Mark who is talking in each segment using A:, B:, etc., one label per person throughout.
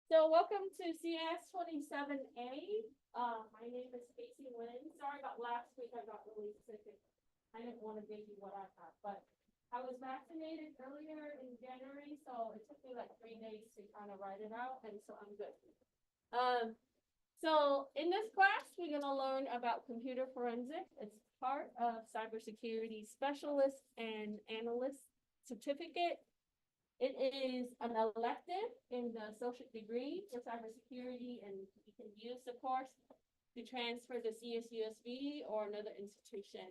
A: So welcome to CIS27A. My name is Casey Lynn. Sorry about last week, I got really sick and I didn't want to give you what I have, but I was vaccinated earlier in January, so it took me like 3 days to kind of write it out, and so I'm good. So in this class, we're gonna learn about computer forensics. It's part of cybersecurity specialist and analyst certificate. It is an elective in the associate degree for cybersecurity, and you can use the course to transfer to CSUSB or another institution.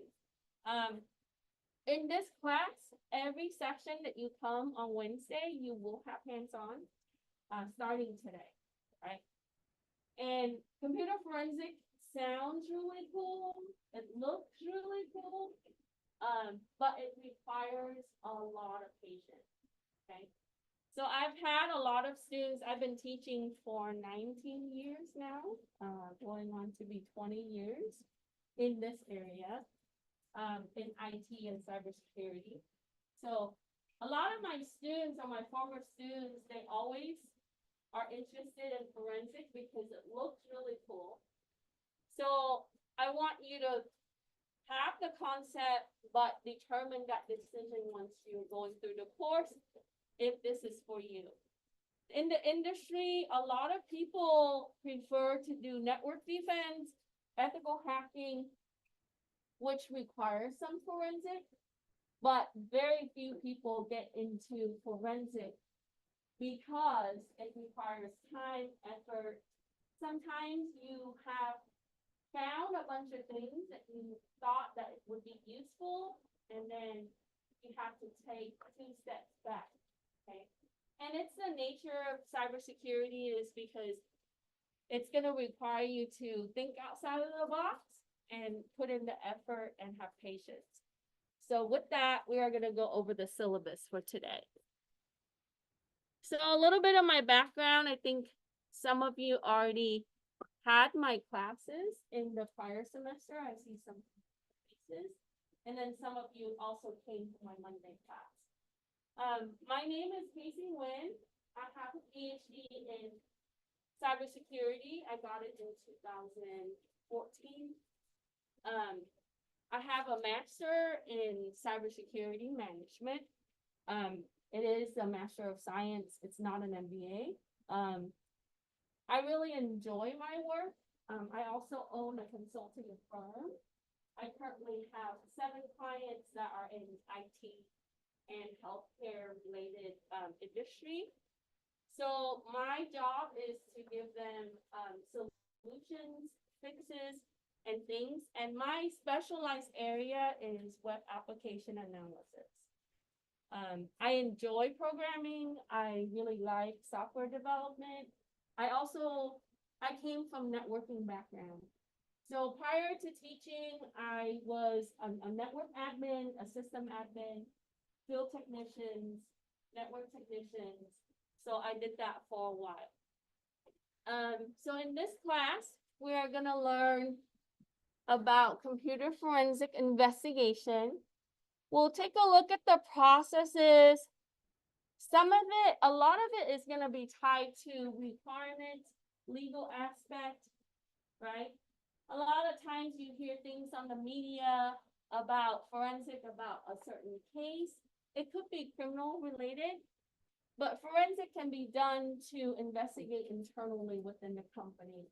A: In this class, every session that you come on Wednesday, you will have hands-on, starting today, right? And computer forensics sounds really cool. It looks really cool, but it requires a lot of patience. Okay. So I've had a lot of students, I've been teaching for 19 years now, going on to be 20 years in this area, in IT and cybersecurity. So a lot of my students or my former students, they always are interested in forensics because it looks really cool. So I want you to have the concept, but determine that decision once you're going through the course, if this is for you. In the industry, a lot of people prefer to do network defense, ethical hacking, which requires some forensic, but very few people get into forensic because it requires time, effort. Sometimes you have found a bunch of things that you thought that would be useful, and then you have to take 2 steps back. Okay. And it's the nature of cybersecurity is because it's going to require you to think outside of the box and put in the effort and have patience. So with that, we are going to go over the syllabus for today. So a little bit of my background, I think some of you already had my classes in the prior semester. I see some faces. And then some of you also came to my Monday class. My name is Casey Nguyen. I have a PhD in cybersecurity. I got it in 2014. I have a master in cybersecurity management. It is a Master of Science. It's not an MBA. I really enjoy my work. I also own a consulting firm. I currently have 7 clients that are in IT and healthcare related industry. So my job is to give them solutions, fixes, and things. And my specialized area is web application analysis. I enjoy programming. I really like software development. I came from networking background. So prior to teaching, I was a network admin, a system admin, field technicians, network technicians. So I did that for a while. So in this class, we are going to learn about computer forensic investigation. We'll take a look at the processes. Some of it, a lot of it is going to be tied to requirements, legal aspect, right? A lot of times you hear things on the media about forensic, about a certain case. It could be criminal related, but forensic can be done to investigate internally within the company.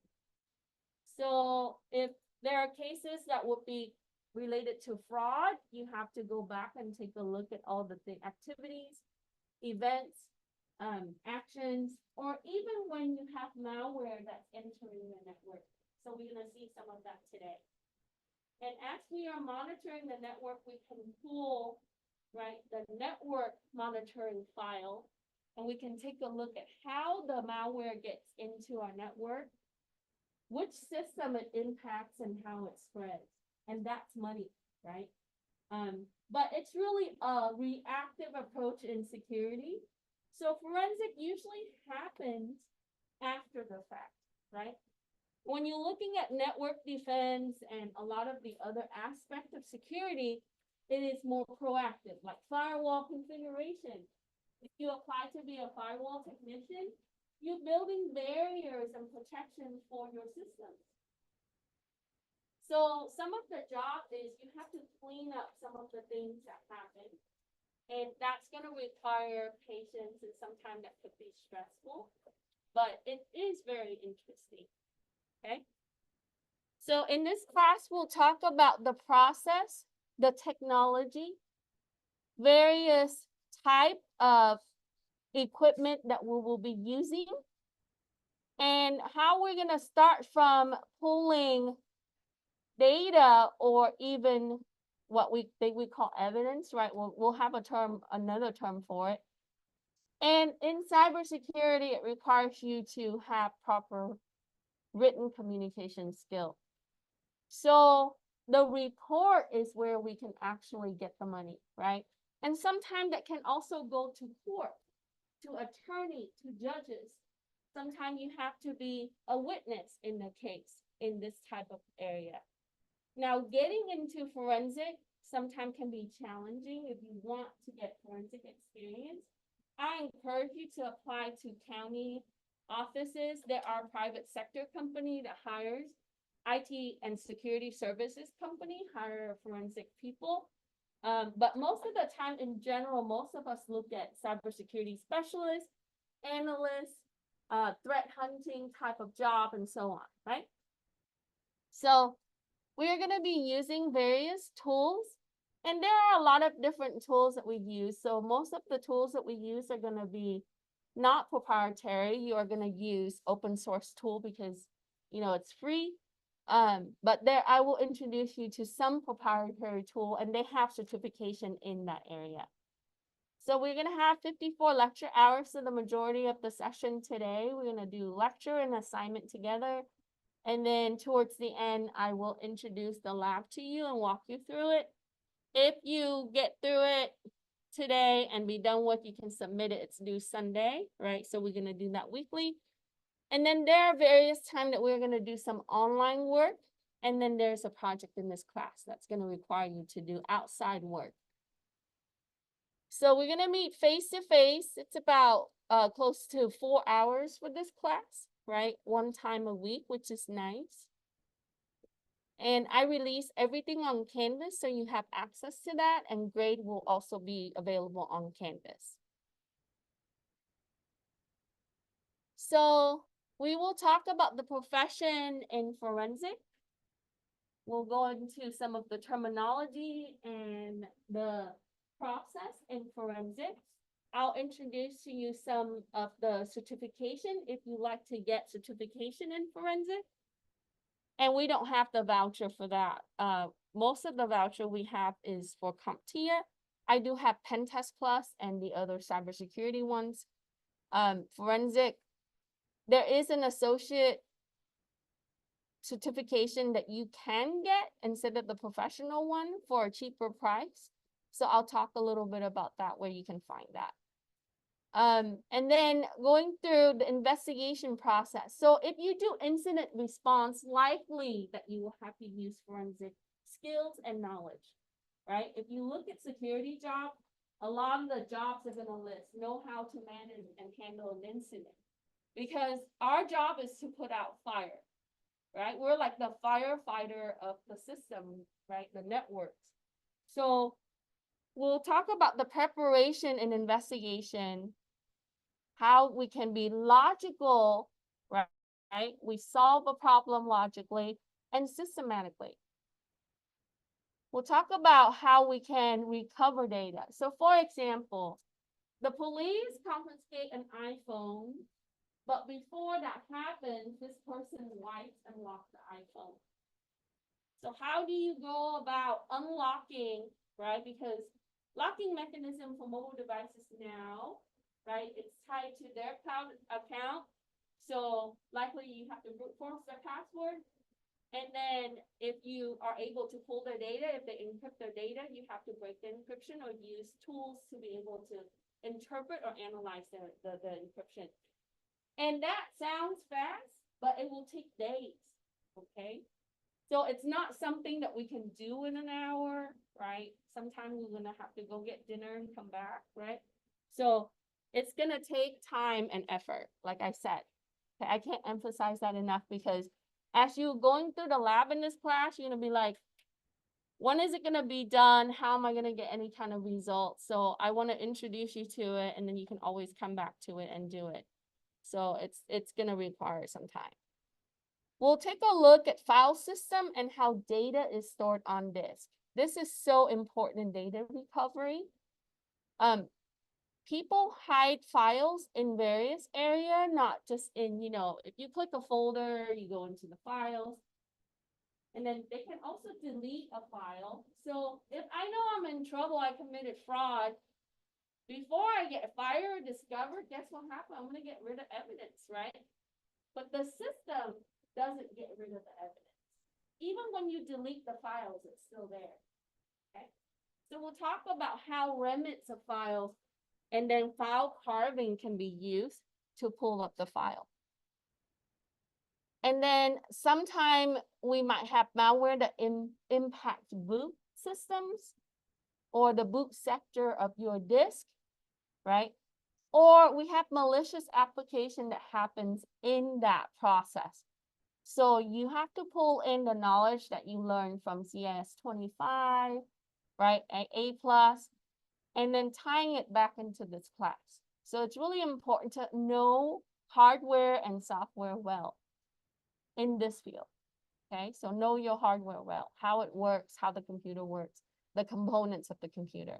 A: So if there are cases that would be related to fraud, you have to go back and take a look at all the activities, events, actions, or even when you have malware that's entering the network. So we're going to see some of that today. And as we are monitoring the network, we can pull, right, the network monitoring file, and we can take a look at how the malware gets into our network, which system it impacts, and how it spreads. And that's money, right? But it's really a reactive approach in security. So forensic usually happens after the fact, right? When you're looking at network defense and a lot of the other aspects of security, it is more proactive, like firewall configuration. If you apply to be a firewall technician, you're building barriers and protections for your systems. So some of the job is you have to clean up some of the things that happen. And that's going to require patience, and sometimes that could be stressful, but it is very interesting. Okay. So in this class, we'll talk about the process, the technology, various type of equipment that we will be using, and how we're going to start from pulling data or even what we think we call evidence, right? We'll have another term for it. And in cybersecurity, it requires you to have proper written communication skill. So the report is where we can actually get the money, right? And sometimes that can also go to court, to attorney, to judges. Sometimes you have to be a witness in the case in this type of area. Now, getting into forensic sometimes can be challenging if you want to get forensic experience. I encourage you to apply to county offices. There are private sector company that hires IT and security services company hire forensic people. But most of the time in general, most of us look at cybersecurity specialists, analysts, threat hunting type of job, and so on, right? So we are going to be using various tools, and there are a lot of different tools that we use. So most of the tools that we use are going to be not proprietary. You are going to use open source tool because, you know, it's free. But there, I will introduce you to some proprietary tool, and they have certification in that area. So we're going to have 54 lecture hours. So the majority of the session today, we're going to do lecture and assignment together. And then towards the end, I will introduce the lab to you and walk you through it. If you get through it today and be done with, you can submit it. It's due Sunday, right? So we're going to do that weekly. And then there are various times that we're going to do some online work. And then there's a project in this class that's going to require you to do outside work. So we're going to meet face to face. It's about close to 4 hours for this class, right? One time a week, which is nice. And I release everything on Canvas, so you have access to that, and grade will also be available on Canvas. So we will talk about the profession in forensic. We'll go into some of the terminology and the process in forensic. I'll introduce to you some of the certification if you like to get certification in forensic. And we don't have the voucher for that. Most of the voucher we have is for CompTIA. I do have Pentest Plus and the other cybersecurity ones. Forensic, there is an associate certification that you can get instead of the professional one for a cheaper price. So I'll talk a little bit about that, where you can find that. And then going through the investigation process. So if you do incident response, likely that you will have to use forensic skills and knowledge, right? If you look at security jobs, a lot of the jobs are going to list know how to manage and handle an incident, because our job is to put out fire, right? We're like the firefighter of the system, right? The networks. So we'll talk about the preparation and investigation, how we can be logical, right? We solve a problem logically and systematically. We'll talk about how we can recover data. So for example, the police confiscate an iPhone, but before that happens, this person wipes and locks the iPhone. So how do you go about unlocking, right? Because locking mechanism for mobile devices now, right, it's tied to their cloud account. So likely you have to brute force their password. And then if you are able to pull their data, if they encrypt their data, you have to break the encryption or use tools to be able to interpret or analyze the encryption. And that sounds fast, but it will take days, okay? So it's not something that we can do in an hour, right? Sometimes we're gonna have to go get dinner and come back, right? So It's gonna take time and effort, like I said. Okay, I can't emphasize that enough because as you're going through the lab in this class, you're gonna be like, when is it gonna be done? How am I gonna get any kind of results? So I want to introduce you to it, and then you can always come back to it and do it. So it's gonna require some time. We'll take a look at file system and how data is stored on disk. This is so important in data recovery. People hide files in various areas, not just in, if you click a folder, you go into the files. And then they can also delete a file. So if I know I'm in trouble, I committed fraud, before I get fired or discovered, guess what happened? I'm gonna get rid of evidence, right? But the system doesn't get rid of the evidence. Even when you delete the files, it's still there. Okay. So we'll talk about how remnants of files and then file carving can be used to pull up the file. And then sometime we might have malware that impact boot systems or the boot sector of your disk, right? Or we have malicious application that happens in that process. So you have to pull in the knowledge that you learned from CIS25, right, A+, and then tying it back into this class. So it's really important to know hardware and software well in this field, okay? So know your hardware well, how it works, how the computer works, the components of the computer.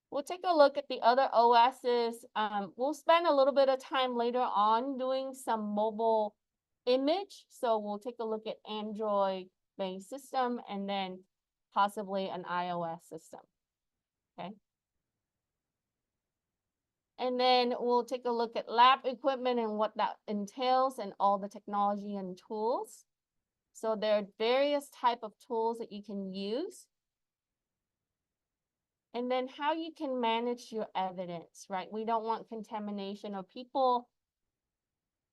A: We'll take a look at the other OSs. We'll spend a little bit of time later on doing some mobile image. So we'll take a look at Android-based system and then possibly an iOS system, okay? And then we'll take a look at lab equipment and what that entails and all the technology and tools. So there are various type of tools that you can use. And then how you can manage your evidence, right? We don't want contamination or people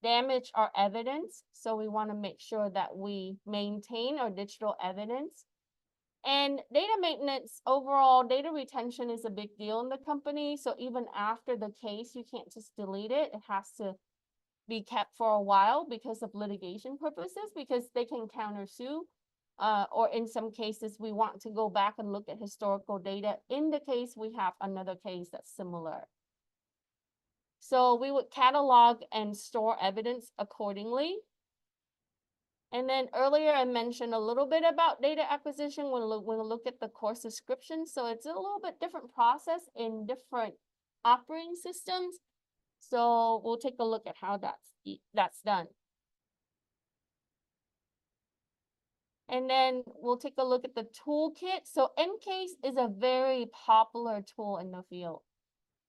A: damage our evidence. So we want to make sure that we maintain our digital evidence. And data maintenance, overall data retention is a big deal in the company. So even after the case, you can't just delete it. It has to be kept for a while because of litigation purposes, because they can countersue. Or in some cases, we want to go back and look at historical data in the case we have another case that's similar. So we would catalog and store evidence accordingly. And then earlier I mentioned a little bit about data acquisition. We'll look at the course description. So it's a little bit different process in different operating systems. So we'll take a look at how that's done. And then we'll take a look at the toolkit. So EnCase is a very popular tool in the field.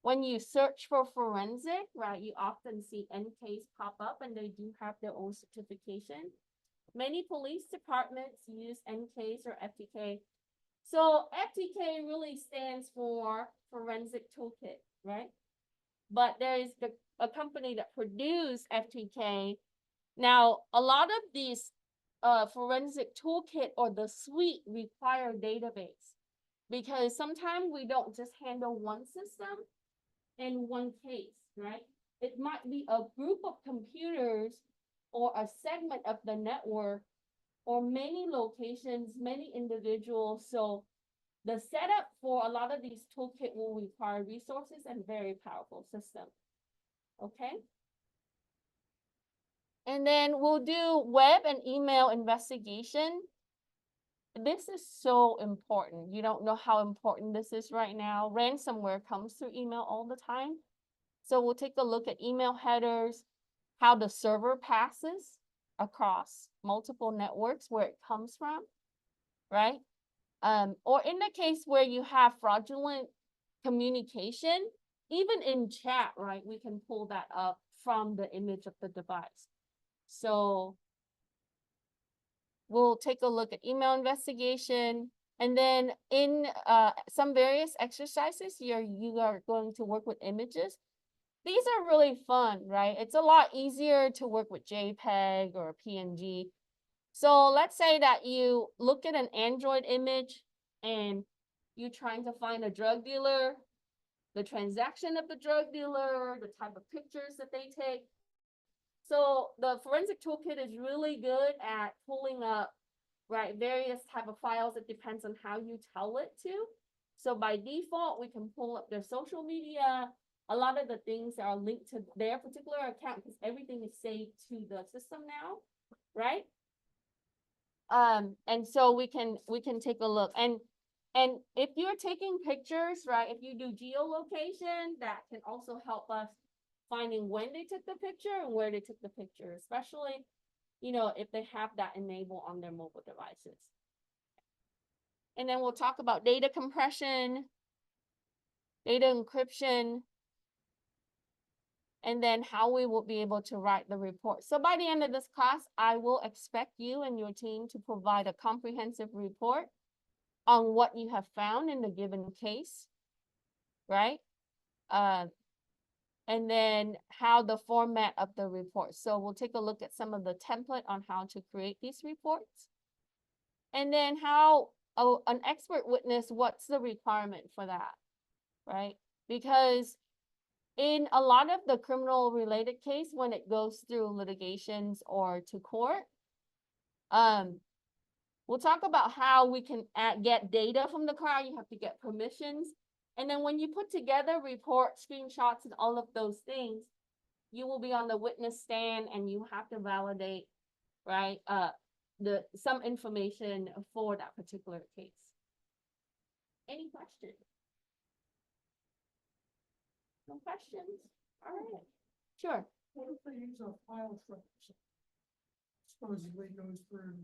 A: When you search for forensic, right, you often see EnCase pop up and they do have their own certification. Many police departments use EnCase or FTK. So FTK really stands for Forensic Toolkit, right? But there is a company that produces FTK. Now, a lot of these forensic toolkit or the suite require database because sometimes we don't just handle one system in one case, right? It might be a group of computers or a segment of the network or many locations, many individuals. So the setup for a lot of these toolkit will require resources and very powerful system, okay? And then we'll do web and email investigation. This is so important. You don't know how important this is right now. Ransomware comes through email all the time. So we'll take a look at email headers, how the server passes across multiple networks, where it comes from, right? Or in the case where you have fraudulent communication, even in chat, right? We can pull that up from the image of the device. So we'll take a look at email investigation. And then in some various exercises, you are going to work with images. These are really fun, right? It's a lot easier to work with JPEG or PNG. So let's say that you look at an Android image and you're trying to find a drug dealer. the transaction of the drug dealer, the type of pictures that they take. So the forensic toolkit is really good at pulling up, right, various type of files. It depends on how you tell it to. So by default, we can pull up their social media, a lot of the things that are linked to their particular account, because everything is saved to the system now, right? And so we can take a look. And if you're taking pictures, right, if you do geolocation, that can also help us finding when they took the picture and where they took the picture, especially, you know, if they have that enabled on their mobile devices. And then we'll talk about data compression, data encryption, and then how we will be able to write the report. So by the end of this class, I will expect you and your team to provide a comprehensive report on what you have found in the given case, right? And then how the format of the report. So we'll take a look at some of the template on how to create these reports. And then how an expert witness, what's the requirement for that, right? Because in a lot of the criminal related case, when it goes through litigations or to court, we'll talk about how we can get data from the car. You have to get permissions. And then when you put together reports, screenshots, and all of those things, you will be on the witness stand and you have to validate, right, some information for that particular case. Any questions? No questions? All right. Sure.
B: What if they use a file structure? Supposedly goes through,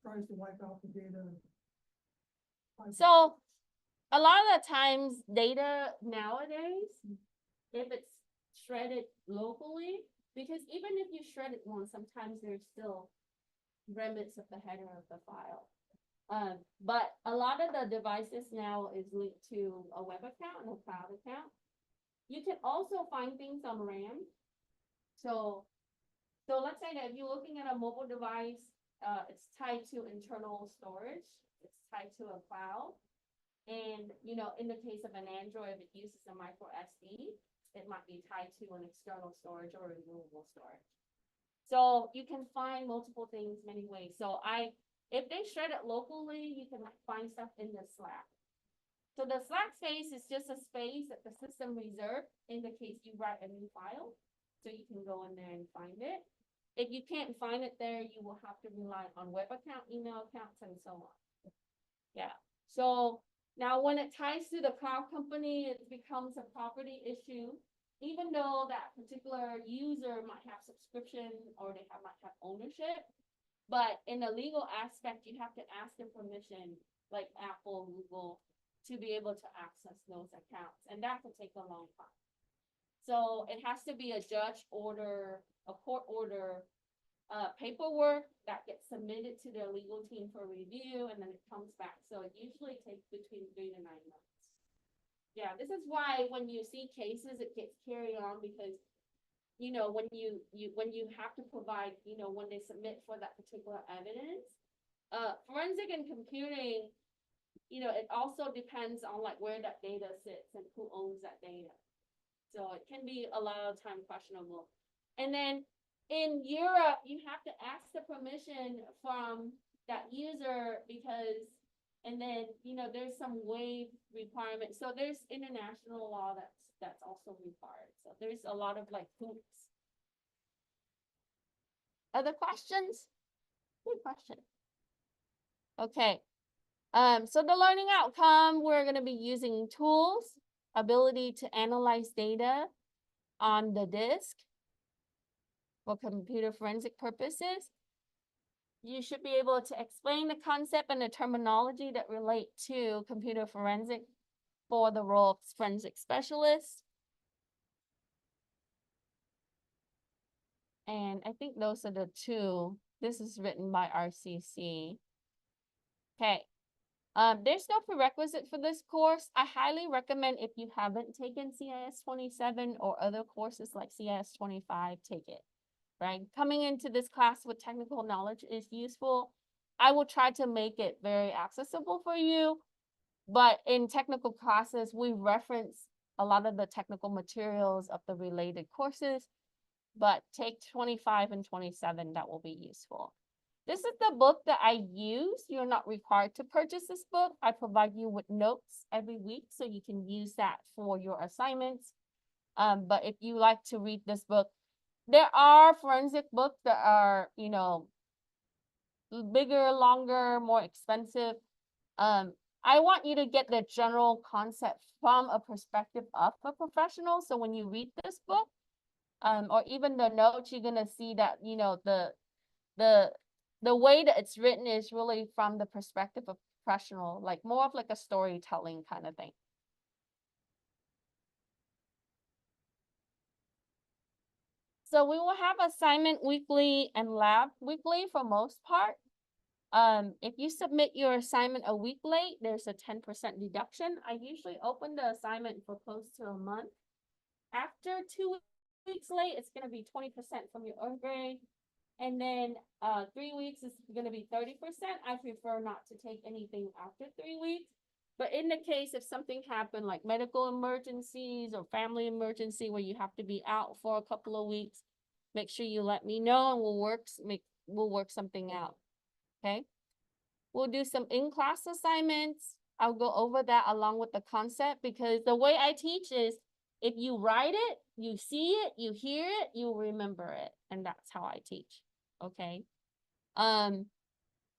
B: tries to wipe out the data.
A: So a lot of the times data nowadays, if it's shredded locally, because even if you shred it once, sometimes there's still remnants of the header of the file. But a lot of the devices now is linked to a web account and a cloud account. You can also find things on RAM. So let's say that if you're looking at a mobile device, it's tied to internal storage, it's tied to a cloud. And, you know, in the case of an Android, if it uses a micro SD, it might be tied to an external storage or removable storage. So you can find multiple things many ways. So if they shred it locally, you can find stuff in the Slack. So the Slack space is just a space that the system reserved in the case you write a new file. So you can go in there and find it. If you can't find it there, you will have to rely on web account, email accounts, and so on. Yeah. So now when it ties to the cloud company, it becomes a property issue, even though that particular user might have subscription or they might have ownership. But in a legal aspect, you have to ask their permission, like Apple, Google, to be able to access those accounts. And that could take a long time. So it has to be a judge order, a court order, paperwork that gets submitted to their legal team for review, and then it comes back. So it usually takes between 3 to 9 months. Yeah, this is why when you see cases, it gets carried on because, you know, when you have to provide, you know, when they submit for that particular evidence, forensic and computing, you know, it also depends on like where that data sits and who owns that data. So it can be a lot of time questionable. And then in Europe, you have to ask the permission from that user because, and then, you know, there's some waive requirement. So there's international law that's also required. So there's a lot of like hoops. Other questions? Good question. Okay. So the learning outcome, we're going to be using tools, ability to analyze data on the disk for computer forensic purposes. You should be able to explain the concept and the terminology that relate to computer forensic for the role of forensic specialist. And I think those are the two. This is written by RCC. Okay. There's no prerequisite for this course. I highly recommend if you haven't taken CIS27 or other courses like CIS25, take it, right? Coming into this class with technical knowledge is useful. I will try to make it very accessible for you, but in technical classes, we reference a lot of the technical materials of the related courses, but take 25 and 27, that will be useful. This is the book that I use. You're not required to purchase this book. I provide you with notes every week, so you can use that for your assignments. But if you like to read this book, there are forensic books that are, you know, bigger, longer, more expensive. I want you to get the general concept from a perspective of a professional. So when you read this book, or even the notes, you're gonna see that, you know, the way that it's written is really from the perspective of professional, like more of like a storytelling kind of thing. So we will have assignment weekly and lab weekly for most part. If you submit your assignment a week late, there's a 10% deduction. I usually open the assignment for close to a month. After 2 weeks late, it's gonna be 20% from your earned grade. And then 3 weeks is gonna be 30%. I prefer not to take anything after 3 weeks. But in the case if something happened like medical emergencies or family emergency where you have to be out for a couple of weeks, make sure you let me know and we'll work something out. Okay? We'll do some in-class assignments. I'll go over that along with the concept, because the way I teach is if you write it, you see it, you hear it, you remember it. And that's how I teach. Okay.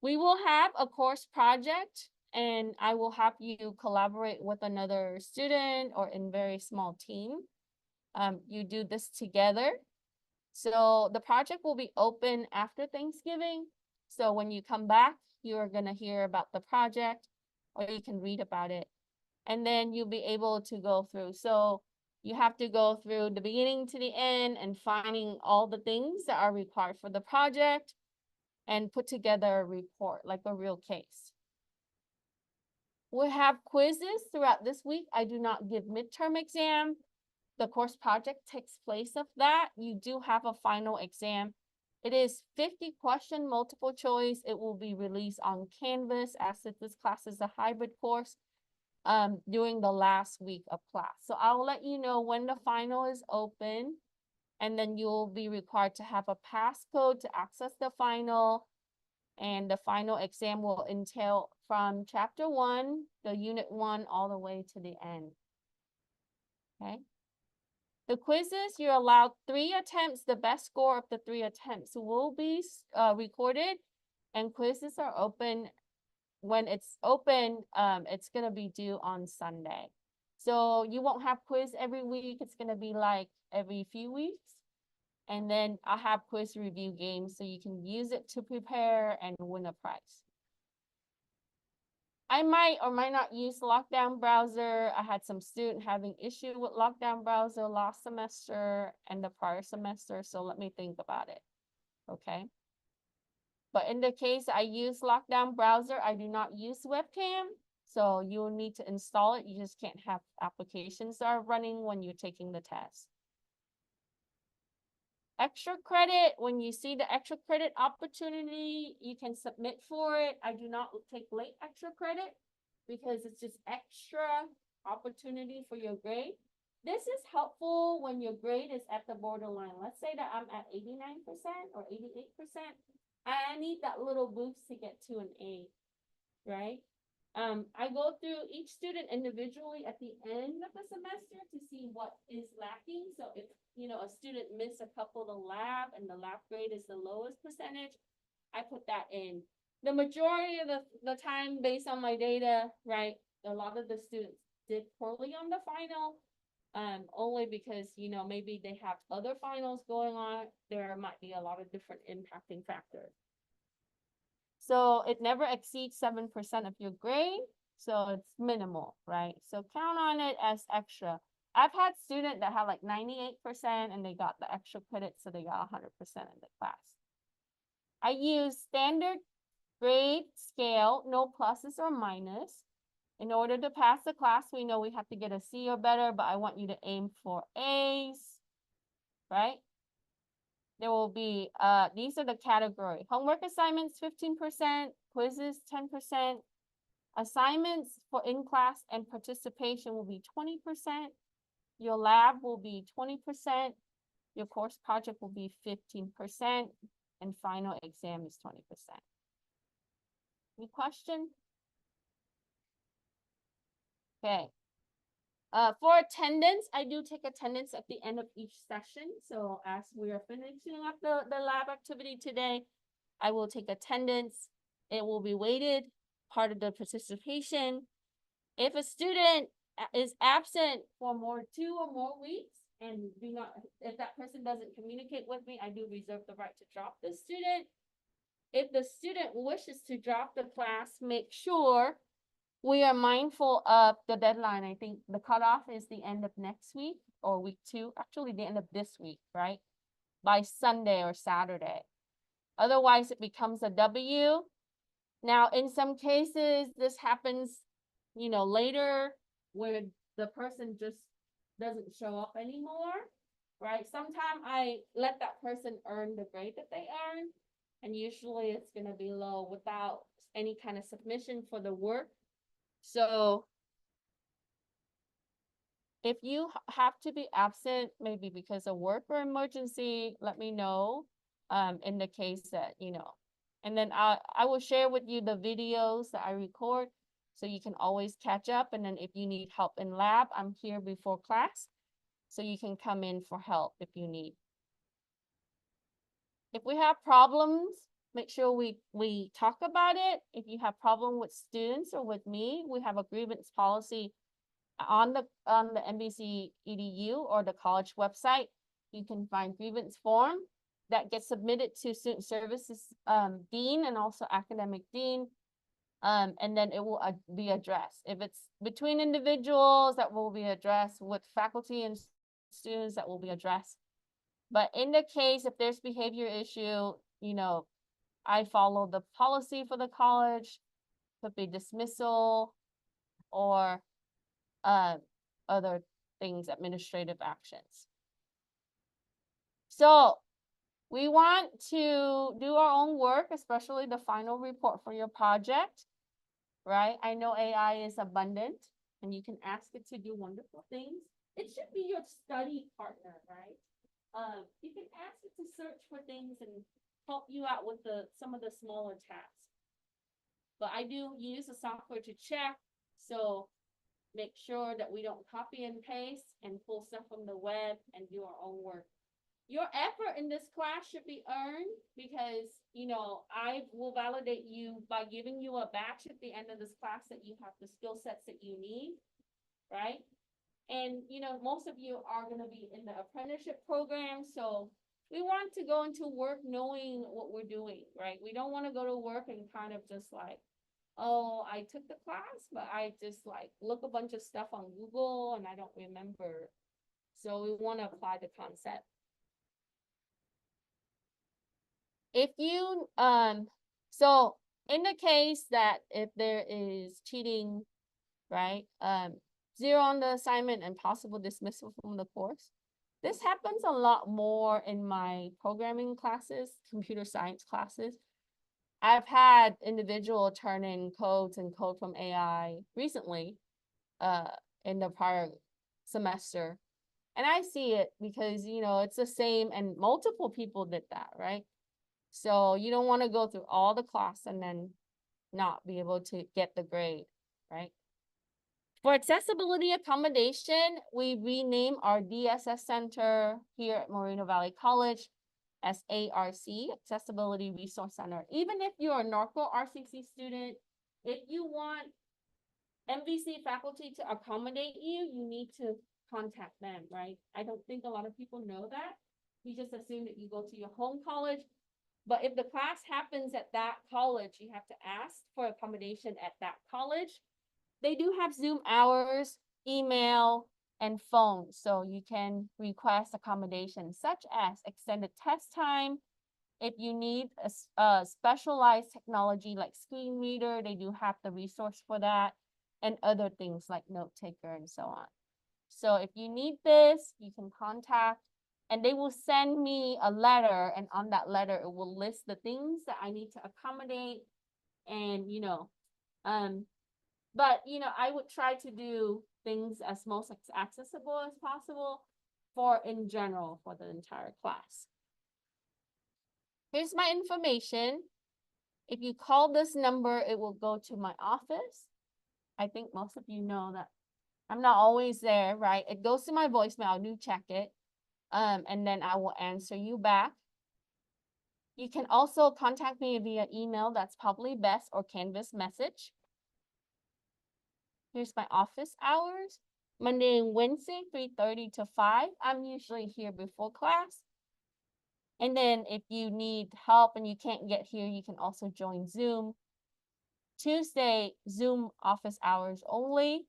A: We will have a course project, and I will have you collaborate with another student or in very small team. You do this together. So the project will be open after Thanksgiving. So when you come back, you're gonna hear about the project, or you can read about it. And then you'll be able to go through. So you have to go through the beginning to the end and finding all the things that are required for the project and put together a report, like a real case. We'll have quizzes throughout this week. I do not give midterm exam. The course project takes place of that. You do have a final exam. It is 50-question multiple choice. It will be released on Canvas, as if this class is a hybrid course, during the last week of class. So I'll let you know when the final is open, and then you'll be required to have a passcode to access the final. And the final exam will entail from chapter 1, the unit 1, all the way to the end. Okay. The quizzes, you're allowed 3 attempts. The best score of the 3 attempts will be recorded, and quizzes are open. When it's open, it's gonna be due on Sunday. So you won't have quiz every week. It's gonna be like every few weeks. And then I have quiz review games, so you can use it to prepare and win a prize. I might or might not use Lockdown Browser. I had some student having issue with Lockdown Browser last semester and the prior semester, so let me think about it. Okay. But in the case I use Lockdown Browser, I do not use webcam, so you will need to install it. You just can't have applications that are running when you're taking the test. Extra credit, when you see the extra credit opportunity, you can submit for it. I do not take late extra credit because it's just extra opportunity for your grade. This is helpful when your grade is at the borderline. Let's say that I'm at 89% or 88%. I need that little boost to get to an A, right? I go through each student individually at the end of the semester to see what is lacking. So if, you know, a student missed a couple of the lab and the lab grade is the lowest percentage, I put that in. The majority of the time, based on my data, right, a lot of the students did poorly on the final, only because, you know, maybe they have other finals going on. There might be a lot of different impacting factors. So it never exceeds 7% of your grade. So it's minimal, right? So count on it as extra. I've had students that had like 98% and they got the extra credit, so they got 100% in the class. I use standard grade scale, no pluses or minus. In order to pass the class, we know we have to get a C or better, but I want you to aim for A's, right? There will be, these are the category. Homework assignments, 15%, quizzes, 10%. Assignments for in-class and participation will be 20%. your lab will be 20%, your course project will be 15%, and final exam is 20%. Any question? Okay. For attendance, I do take attendance at the end of each session. So as we are finishing up the lab activity today, I will take attendance. It will be weighted, part of the participation. If a student is absent for 2 or more weeks, and if that person doesn't communicate with me, I do reserve the right to drop the student. If the student wishes to drop the class, make sure we are mindful of the deadline. I think the cutoff is the end of next week or week 2, actually the end of this week, right? By Sunday or Saturday. Otherwise, it becomes a W. Now, in some cases, this happens, later where the person just doesn't show up anymore, right? Sometimes I let that person earn the grade that they earn, and usually it's going to be low without any kind of submission for the work. So if you have to be absent, maybe because of work or emergency, let me know, in the case that, and then I will share with you the videos that I record so you can always catch up. And then if you need help in lab, I'm here before class, so you can come in for help if you need. If we have problems, make sure we talk about it. If you have problem with students or with me, we have a grievance policy on the NBC EDU or the college website. You can find grievance form that gets submitted to student services dean and also academic dean. And then it will be addressed. If it's between individuals, that will be addressed. With faculty and students, that will be addressed. But in the case, if there's behavior issue, I follow the policy for the college. Could be dismissal or other things, administrative actions. So we want to do our own work, especially the final report for your project, right? I know AI is abundant and you can ask it to do wonderful things. It should be your study partner, right? You can ask it to search for things and help you out with some of the smaller tasks. But I do use the software to check, so make sure that we don't copy and paste and pull stuff from the web and do our own work. Your effort in this class should be earned because, I will validate you by giving you a batch at the end of this class that you have the skill sets that you need, right? And, most of you are going to be in the apprenticeship program. So we want to go into work knowing what we're doing, right? We don't want to go to work and kind of just like, oh, I took the class, but I just like look a bunch of stuff on Google and I don't remember. So we want to apply the concept. If you, so in the case that if there is cheating, right, 0 on the assignment and possible dismissal from the course, this happens a lot more in my programming classes, computer science classes. I've had individual turn in codes and code from AI recently, in the prior semester. And I see it because, it's the same and multiple people did that, right? So you don't want to go through all the class and then not be able to get the grade, right? For accessibility accommodation, we rename our DSS Center here at Moreno Valley College as ARC, Accessibility Resource Center. Even if you're a NORCO RCC student, if you want MVC faculty to accommodate you, you need to contact them, right? I don't think a lot of people know that. We just assume that you go to your home college. But if the class happens at that college, you have to ask for accommodation at that college. They do have Zoom hours, email, and phone. So you can request accommodations such as extended test time. If you need a specialized technology like screen reader, they do have the resource for that, and other things like note taker and so on. So if you need this, you can contact, and they will send me a letter, and on that letter, it will list the things that I need to accommodate. And, But, you know, I would try to do things as most accessible as possible for in general for the entire class. Here's my information. If you call this number, it will go to my office. I think most of you know that I'm not always there, right? It goes to my voicemail. I do check it. And then I will answer you back. You can also contact me via email. That's probably best, or Canvas message. Here's my office hours. Monday and Wednesday, 3:30 to 5. I'm usually here before class. And then if you need help and you can't get here, you can also join Zoom. Tuesday, Zoom office hours only.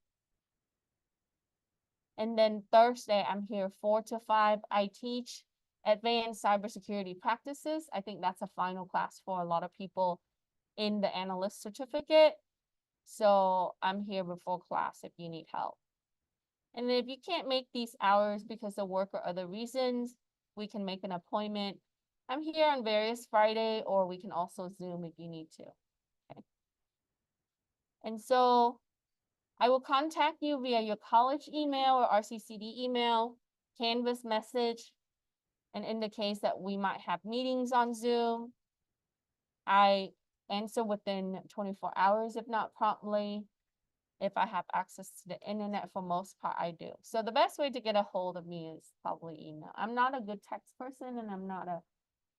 A: And then Thursday, I'm here 4 to 5. I teach advanced cybersecurity practices. I think that's a final class for a lot of people in the analyst certificate. So I'm here before class if you need help. And if you can't make these hours because of work or other reasons, we can make an appointment. I'm here on various Friday, or we can also Zoom if you need to. Okay. And so I will contact you via your college email or RCCD email, Canvas message, and in the case that we might have meetings on Zoom, I answer within 24 hours, if not promptly. If I have access to the internet, for most part, I do. So the best way to get a hold of me is probably email. I'm not a good text person, and I'm not a,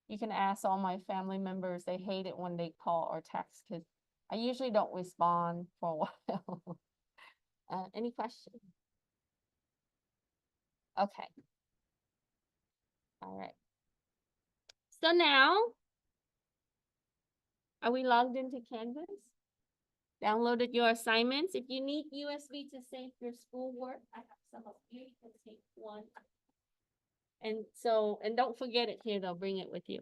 A: you can ask all my family members, they hate it when they call or text because I usually don't respond for a while. Any questions? Okay. All right. So now, are we logged into Canvas? Downloaded your assignments. If you need USB to save your schoolwork, I have some of you. You can take one. And so, and don't forget it here, they'll bring it with you.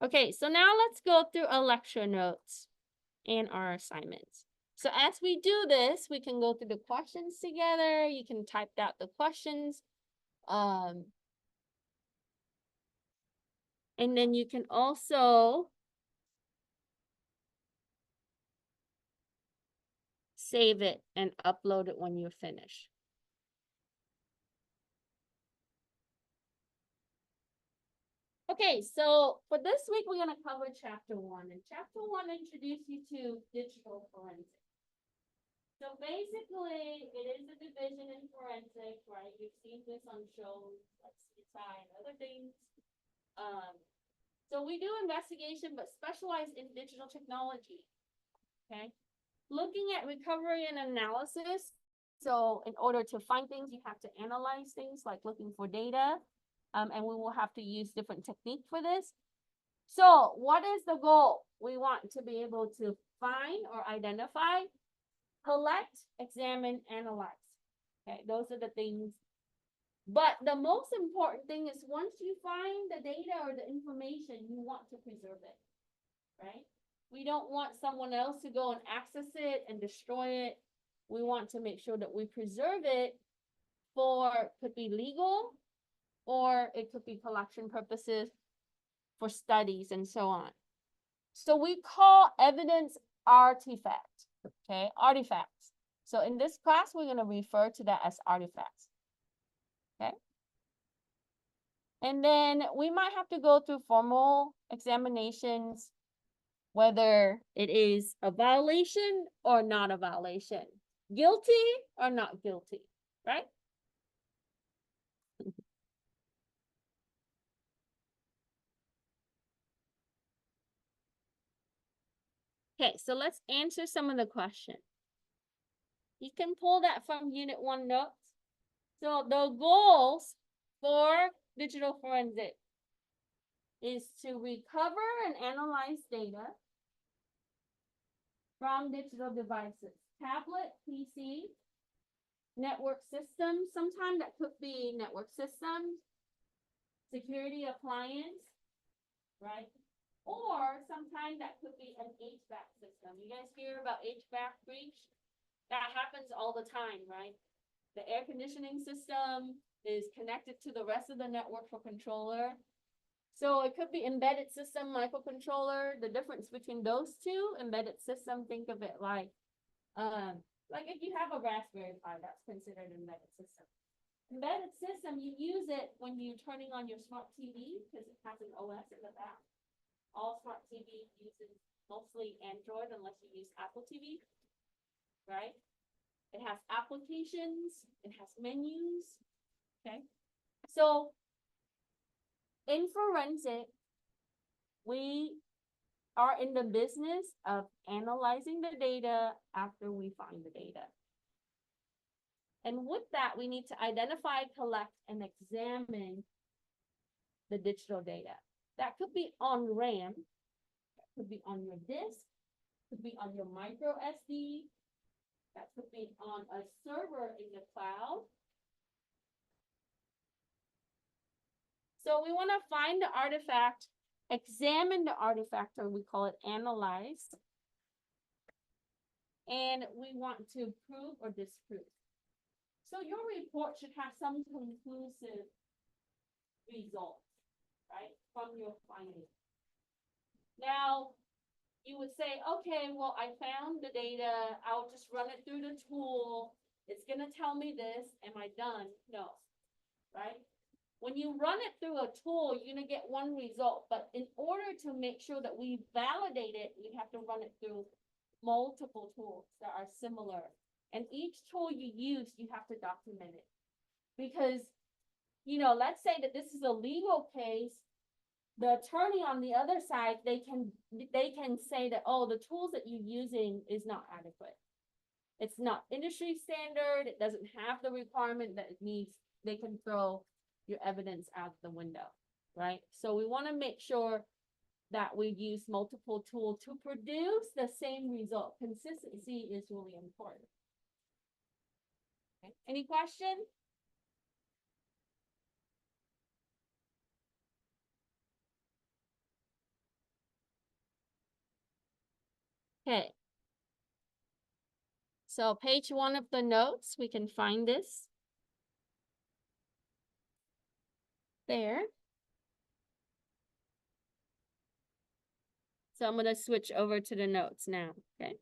A: Okay, so now let's go through our lecture notes and our assignments. So as we do this, we can go through the questions together. You can type out the questions. And then you can also save it and upload it when you're finished. Okay, so for this week, we're going to cover chapter 1. And chapter 1 introduces you to digital forensics. So basically, it is a division in forensics, right? You've seen this on shows like CSI and other things. So we do investigation, but specialized in digital technology. Okay. Looking at recovery and analysis. So in order to find things, you have to analyze things like looking for data. And we will have to use different techniques for this. So what is the goal? We want to be able to find or identify, collect, examine, analyze. Okay, those are the things. But the most important thing is once you find the data or the information, you want to preserve it, right? We don't want someone else to go and access it and destroy it. We want to make sure that we preserve it for, could be legal, or it could be collection purposes for studies and so on. So we call evidence artifacts, okay, artifacts. So in this class, we're going to refer to that as artifacts, okay? And then we might have to go through formal examinations, whether it is a violation or not a violation, guilty or not guilty, right? Okay, so let's answer some of the questions. You can pull that from Unit 1 notes. So the goals for digital forensics is to recover and analyze data from digital devices, tablet, PC, network systems. Sometimes that could be network systems, security appliance, right? Or sometimes that could be an HVAC system. You guys hear about HVAC breach? That happens all the time, right? The air conditioning system is connected to the rest of the network for controller. So it could be embedded system, microcontroller. The difference between those two, embedded system, think of it like if you have a Raspberry Pi, that's considered embedded system. Embedded system, you use it when you're turning on your smart TV because it has an OS in the back. All smart TV uses mostly Android unless you use Apple TV, right? It has applications, it has menus, okay? So in forensic, we are in the business of analyzing the data after we find the data. And with that, we need to identify, collect, and examine the digital data. That could be on RAM, that could be on your disk, could be on your micro SD, that could be on a server in the cloud. So we want to find the artifact, examine the artifact, or we call it analyze. And we want to prove or disprove. So your report should have some conclusive results, right, from your findings. Now, you would say, okay, well, I found the data. I'll just run it through the tool. It's going to tell me this. Am I done? No, right? When you run it through a tool, you're going to get one result. But in order to make sure that we validate it, we have to run it through multiple tools that are similar. And each tool you use, you have to document it. Because, you know, let's say that this is a legal case. The attorney on the other side, they can say that, oh, the tools that you're using is not adequate. It's not industry standard. It doesn't have the requirement that it needs. They can throw your evidence out the window, right? So we want to make sure that we use multiple tools to produce the same result. Consistency is really important. Okay. Any question? Okay. So page 1 of the notes, we can find this there. So I'm going to switch over to the notes now, okay?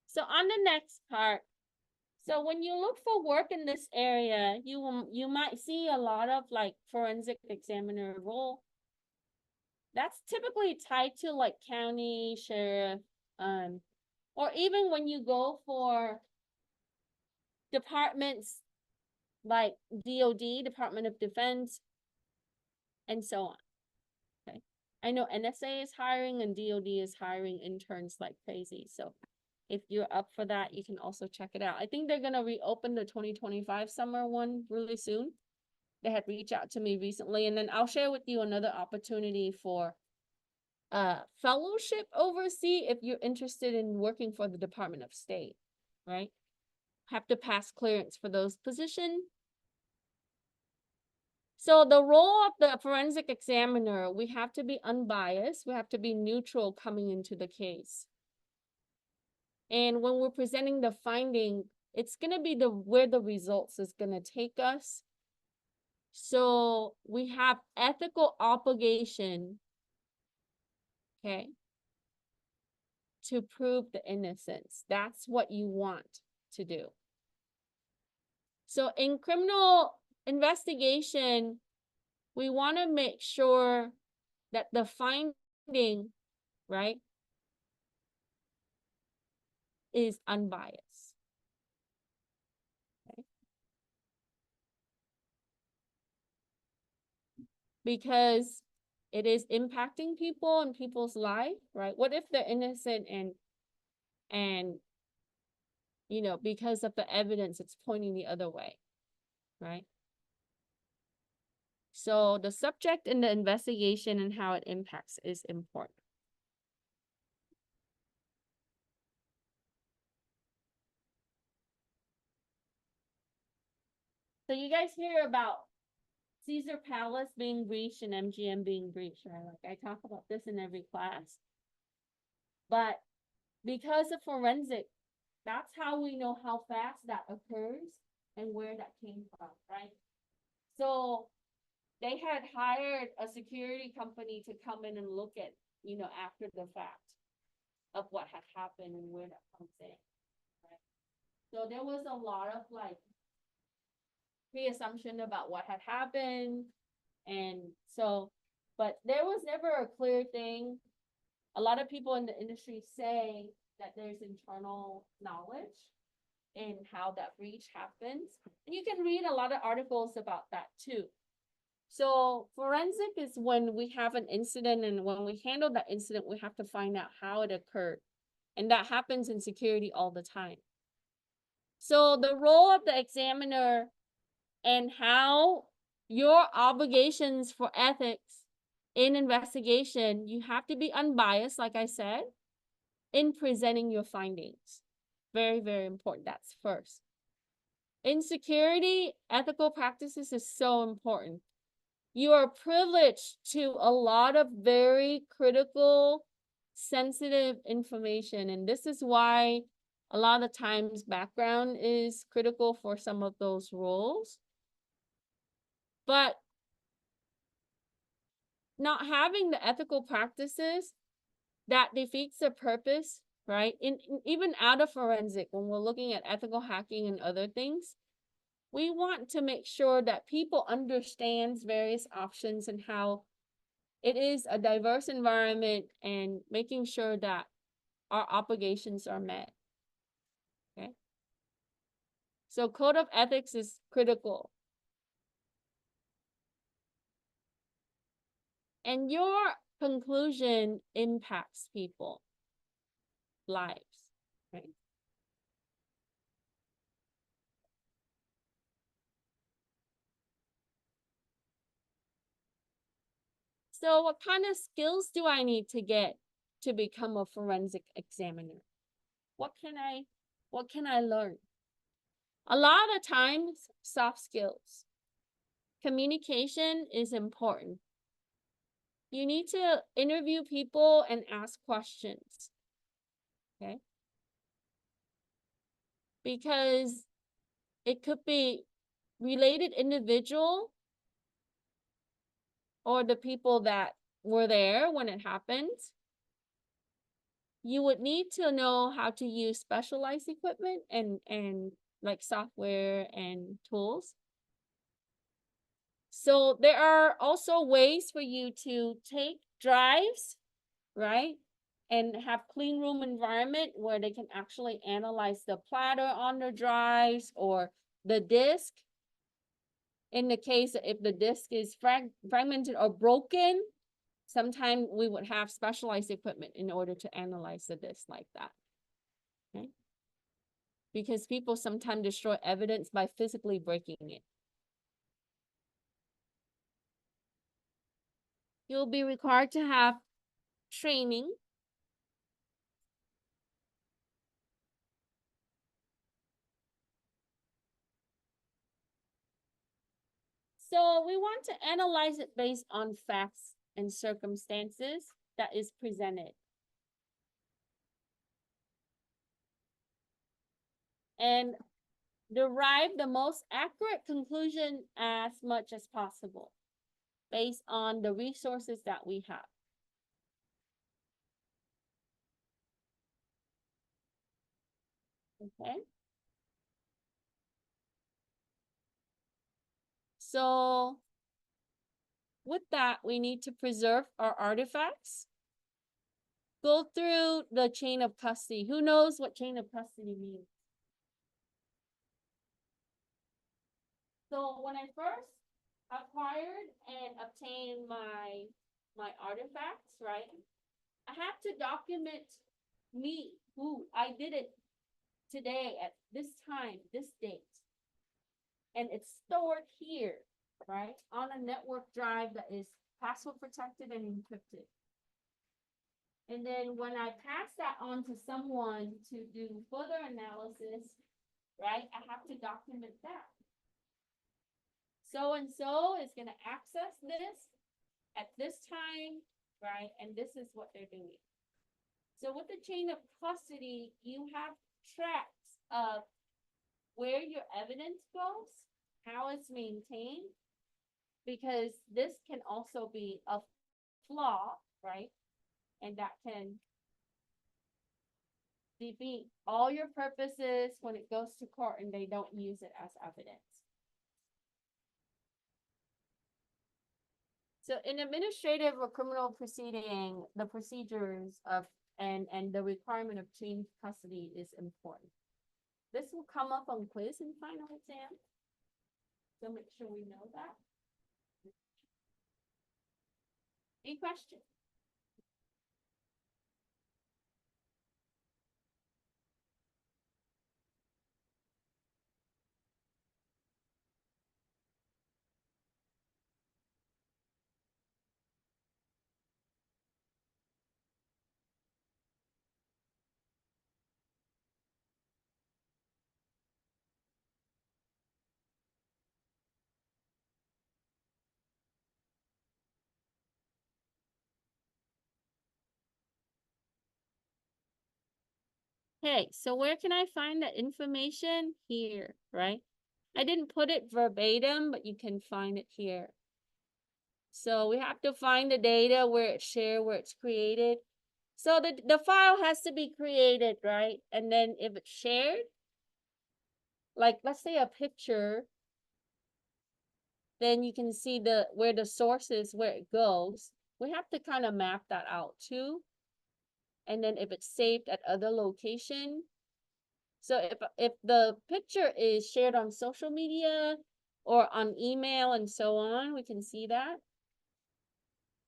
A: So on the next part, so when you look for work in this area, you might see a lot of like forensic examiner role. That's typically tied to like county, sheriff, or even when you go for departments like DOD, Department of Defense, and so on. Okay. I know NSA is hiring and DOD is hiring interns like crazy. So if you're up for that, you can also check it out. I think they're going to reopen the 2025 summer one really soon. They had reached out to me recently, and then I'll share with you another opportunity for fellowship overseas if you're interested in working for the Department of State, right? Have to pass clearance for those positions. So the role of the forensic examiner, we have to be unbiased. We have to be neutral coming into the case. And when we're presenting the finding, it's going to be where the results is going to take us. So we have ethical obligation, okay, to prove the innocence. That's what you want to do. So in criminal investigation, we want to make sure that the finding, right, is unbiased. Okay. Because it is impacting people and people's life, right? What if they're innocent and you know, because of the evidence, it's pointing the other way, right? So the subject in the investigation and how it impacts is important. So you guys hear about Caesar Palace being breached and MGM being breached, right? Like I talk about this in every class. But because of forensic, that's how we know how fast that occurs. and where that came from, right? So they had hired a security company to come in and look at, after the fact of what had happened and where that comes in, right? So there was a lot of like pre-assumption about what had happened. And so, but there was never a clear thing. A lot of people in the industry say that there's internal knowledge in how that breach happens. And you can read a lot of articles about that too. So forensic is when we have an incident, and when we handle that incident, we have to find out how it occurred. And that happens in security all the time. So the role of the examiner and how your obligations for ethics in investigation, you have to be unbiased, like I said, in presenting your findings. Very, very important. That's first. In security, ethical practices is so important. You are privileged to a lot of very critical, sensitive information. And this is why a lot of times background is critical for some of those roles. But not having the ethical practices, that defeats the purpose, right? Even out of forensic, when we're looking at ethical hacking and other things, we want to make sure that people understands various options and how it is a diverse environment, and making sure that our obligations are met. Okay. So code of ethics is critical. And your conclusion impacts people lives, right? So what kind of skills do I need to get to become a forensic examiner? What can I learn? A lot of times, soft skills. Communication is important. You need to interview people and ask questions. Okay? Because it could be related individual or the people that were there when it happened. You would need to know how to use specialized equipment and like software and tools. So there are also ways for you to take drives, right? And have clean room environment where they can actually analyze the platter on the drives or the disk. In the case if the disk is fragmented or broken, sometimes we would have specialized equipment in order to analyze the disk like that. Okay? Because people sometimes destroy evidence by physically breaking it. You'll be required to have training. So we want to analyze it based on facts and circumstances that is presented. And derive the most accurate conclusion as much as possible based on the resources that we have. Okay. So with that, we need to preserve our artifacts. Go through the chain of custody. Who knows what chain of custody means? So when I first acquired and obtained my artifacts, right? I have to document me, who I did it today at this time, this date. And it's stored here, right? On a network drive that is password protected and encrypted. And then when I pass that on to someone to do further analysis, right, I have to document that. So and so is going to access this at this time, right? And this is what they're doing. So with the chain of custody, you have tracks of where your evidence goes, how it's maintained, because this can also be a flaw, right? And that can defeat all your purposes when it goes to court and they don't use it as evidence. So in administrative or criminal proceeding, the procedures of and the requirement of chain custody is important. This will come up on quiz and final exam. So make sure we know that. Any questions? Okay, so where can I find that information? Here, right? I didn't put it verbatim, but you can find it here. So we have to find the data where it's shared, where it's created. So the file has to be created, right? And then if it's shared, like let's say a picture, then you can see where the source is, where it goes. We have to kind of map that out too. And then if it's saved at other location. So if the picture is shared on social media or on email and so on, we can see that.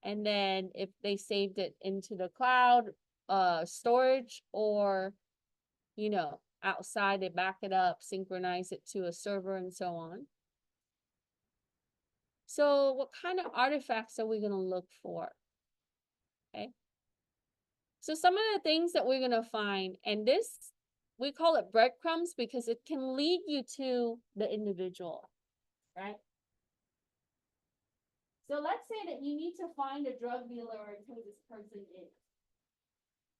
A: And then if they saved it into the cloud, storage, or, you know, outside, they back it up, synchronize it to a server and so on. So what kind of artifacts are we going to look for? Okay. So some of the things that we're going to find, and this, we call it breadcrumbs because it can lead you to the individual, right? So let's say that you need to find a drug dealer and who this person is,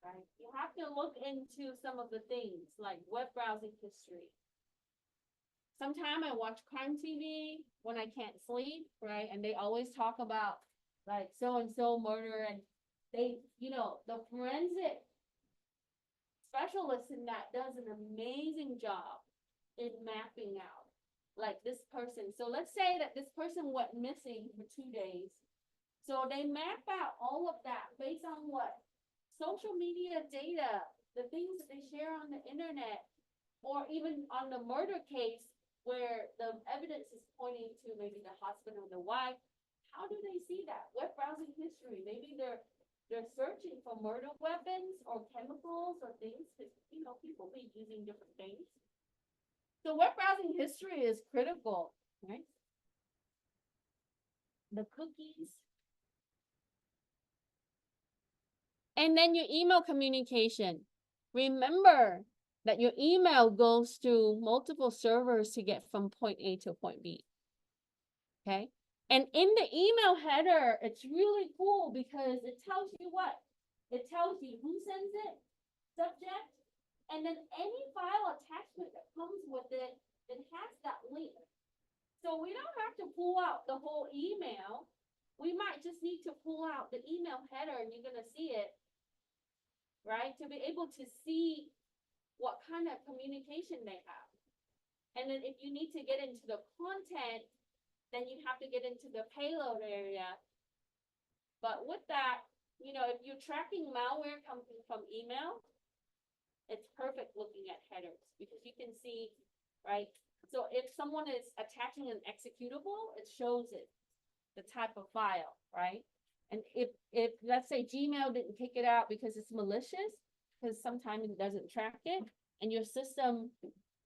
A: right? You have to look into some of the things like web browsing history. Sometimes I watch crime TV when I can't sleep, right? And they always talk about like so-and-so murder, and they, you know, the forensic specialist in that does an amazing job in mapping out like this person. So let's say that this person went missing for 2 days. So they map out all of that based on what social media data, the things that they share on the internet, or even on the murder case where the evidence is pointing to maybe the husband or the wife. How do they see that? Web browsing history. Maybe they're searching for murder weapons or chemicals or things, because you know people be using different things. So web browsing history is critical, right? The cookies. And then your email communication. Remember that your email goes through multiple servers to get from point A to point B. Okay? And in the email header, it's really cool because it tells you what? It tells you who sends it, subject, and then any file attachment that comes with it, it has that link. So we don't have to pull out the whole email. We might just need to pull out the email header and you're going to see it, right? To be able to see what kind of communication they have. And then if you need to get into the content, then you have to get into the payload area. But with that, you know, if you're tracking malware coming from email, it's perfect looking at headers because you can see, right? So if someone is attaching an executable, it shows it, the type of file, right? And if let's say Gmail didn't kick it out because it's malicious, because sometimes it doesn't track it, and your system,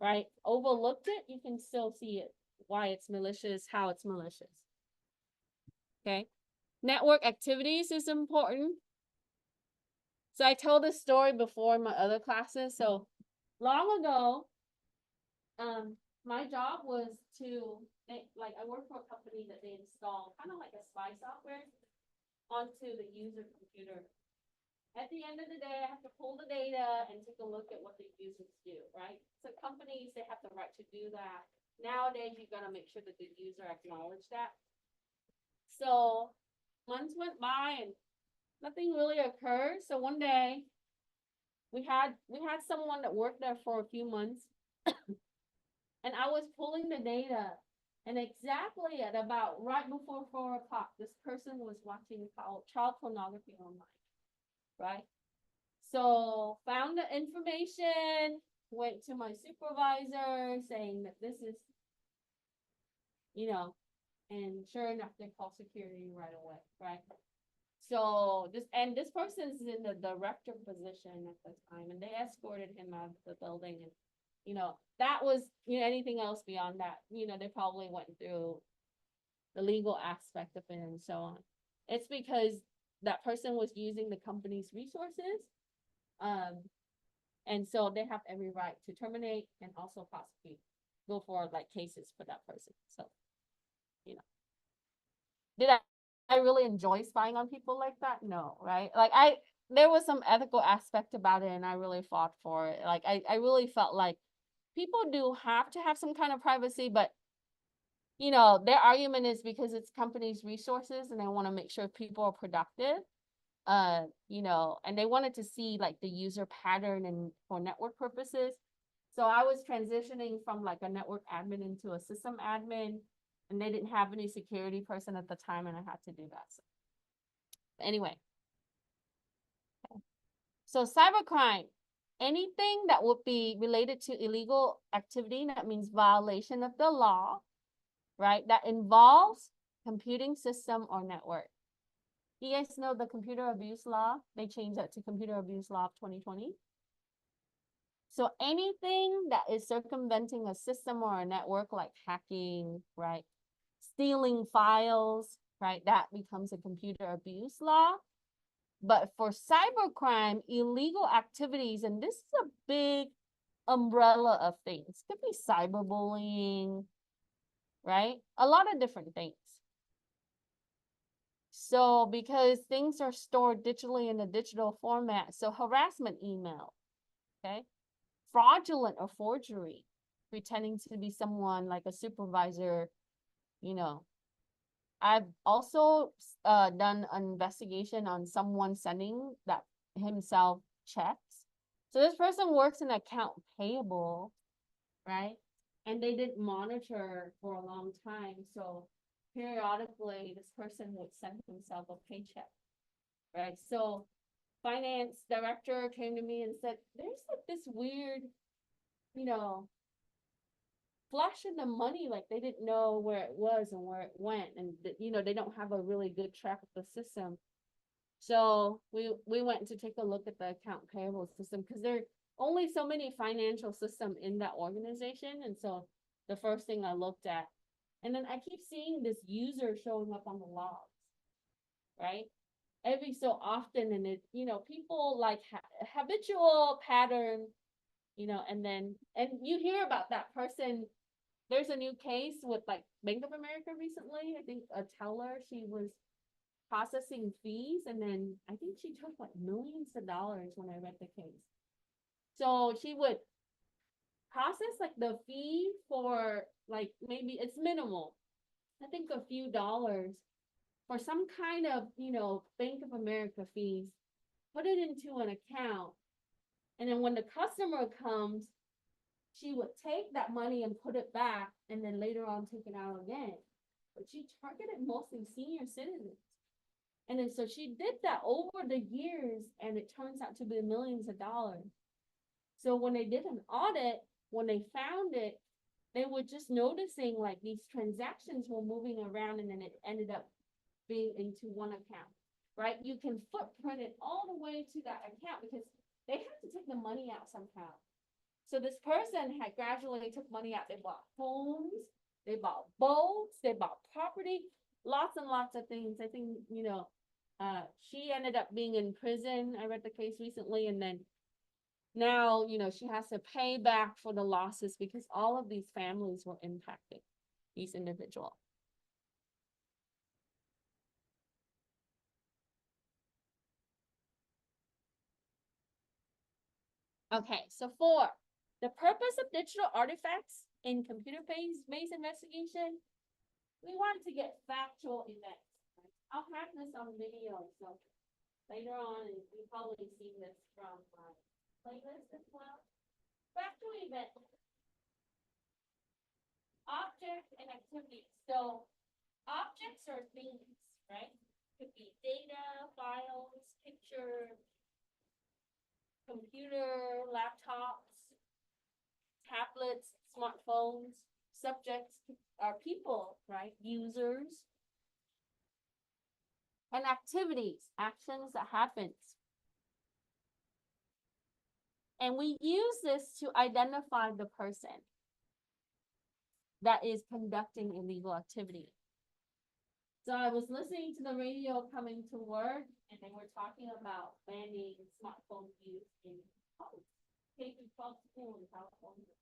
A: right, overlooked it, you can still see it, why it's malicious, how it's malicious. Okay. Network activities is important. So I told this story before in my other classes. So long ago, my job was to like I worked for a company that they installed kind of like a spy software onto the user computer. at the end of the day, I have to pull the data and take a look at what the users do, right? So companies, they have the right to do that. Nowadays, you gotta make sure that the user acknowledge that. So months went by and nothing really occurred. So one day we had someone that worked there for a few months and I was pulling the data and exactly at about right before 4 o'clock, this person was watching child pornography online, right? So found the information, went to my supervisor saying that this is, and sure enough, they called security right away, right? So this person's in the director position at the time, and they escorted him out of the building, and that was anything else beyond that, they probably went through the legal aspect of it and so on. It's because that person was using the company's resources, and so they have every right to terminate and also prosecute, go for like cases for that person. So, did I really enjoy spying on people like that? No, right? Like there was some ethical aspect about it and I really fought for it. Like I really felt like people do have to have some kind of privacy, but their argument is because it's companies' resources and they want to make sure people are productive. And they wanted to see like the user pattern and for network purposes. So I was transitioning from like a network admin into a system admin, and they didn't have any security person at the time, and I had to do that. So, anyway, so cybercrime, anything that would be related to illegal activity, that means violation of the law, right? That involves computing system or network. You guys know the computer abuse law? They changed that to computer abuse law of 2020. So anything that is circumventing a system or a network, like hacking, right? Stealing files, right? That becomes a computer abuse law. But for cybercrime, illegal activities, and this is a big umbrella of things. Could be cyberbullying, right? A lot of different things. So because things are stored digitally in a digital format, so harassment email, okay? Fraudulent or forgery, pretending to be someone like a supervisor, I've also done an investigation on someone sending that himself checks. So this person works in account payable, right? And they didn't monitor for a long time. So periodically, this person would send himself a paycheck, right? So finance director came to me and said, there's like this weird, flash in the money, like they didn't know where it was and where it went, and they don't have a really good track of the system. So we went to take a look at the account payable system because there are only so many financial systems in that organization, and so the first thing I looked at, and then I keep seeing this user showing up on the logs, right? Every so often, and it people like habitual pattern, and you hear about that person. There's a new case with like Bank of America recently. I think a teller, she was processing fees, and then I think she took like millions of dollars when I read the case. So she would process like the fee for like maybe it's minimal. I think a few dollars for some kind of, Bank of America fees, put it into an account. And then when the customer comes, she would take that money and put it back and then later on take it out again. But she targeted mostly senior citizens. And then so she did that over the years, and it turns out to be millions of dollars. So when they did an audit, when they found it, they were just noticing like these transactions were moving around, and then it ended up being into one account, right? You can footprint it all the way to that account because they have to take the money out somehow. So this person had gradually took money out. They bought homes, they bought boats, they bought property, lots and lots of things. I think, she ended up being in prison. I read the case recently, and then now, she has to pay back for the losses because all of these families were impacted, these individuals. Okay, so 4, the purpose of digital artifacts in computer-based investigation, we want to get factual events. Right? I'll have this on video, so later on, and you've probably seen this from my playlist as well. Factual events. Objects and activities. So objects are things, right? Could be data, files, pictures, computer, laptops, tablets, smartphones. Subjects are people, right? Users. And activities, actions that happens. And we use this to identify the person that is conducting illegal activity. So I was listening to the radio coming to work, and they were talking about banning smartphone use in K-12 school in California.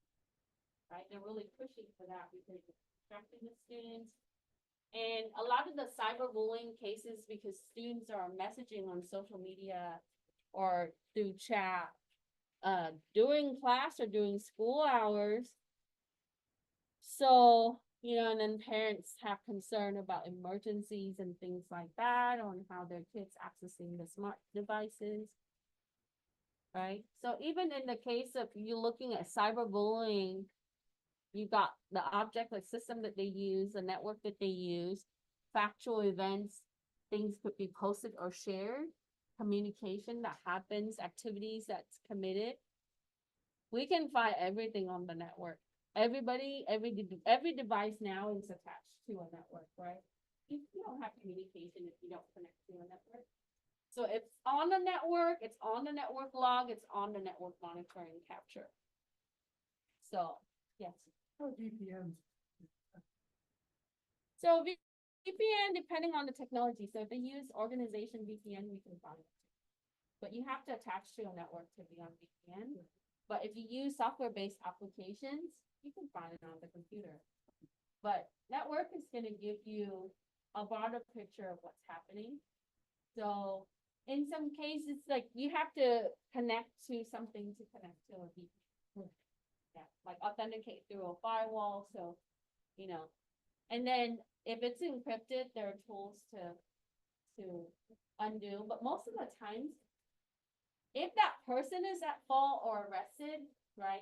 A: Right, they're really pushing for that because it's distracting the students. And a lot of the cyberbullying cases, because students are messaging on social media or through chat during class or during school hours. So, and then parents have concern about emergencies and things like that on how their kids accessing the smart devices. Right? So even in the case of you looking at cyberbullying, you got the object, the system that they use, the network that they use, factual events, things could be posted or shared, communication that happens, activities that's committed. We can find everything on the network. Everybody, every device now is attached to a network, right? You don't have communication if you don't connect to a network. So it's on the network, it's on the network log, it's on the network monitoring capture. So, yes.
B: VPNs.
A: So VPN, depending on the technology. So if they use organization VPN, we can find it. But you have to attach to a network to be on VPN. But if you use software-based applications, you can find it on the computer. But network is going to give you a broader picture of what's happening. So in some cases, like you have to connect to something to connect to a VPN. Yeah, like authenticate through a firewall. So, and then if it's encrypted, there are tools to undo. But most of the times, if that person is at fault or arrested, right,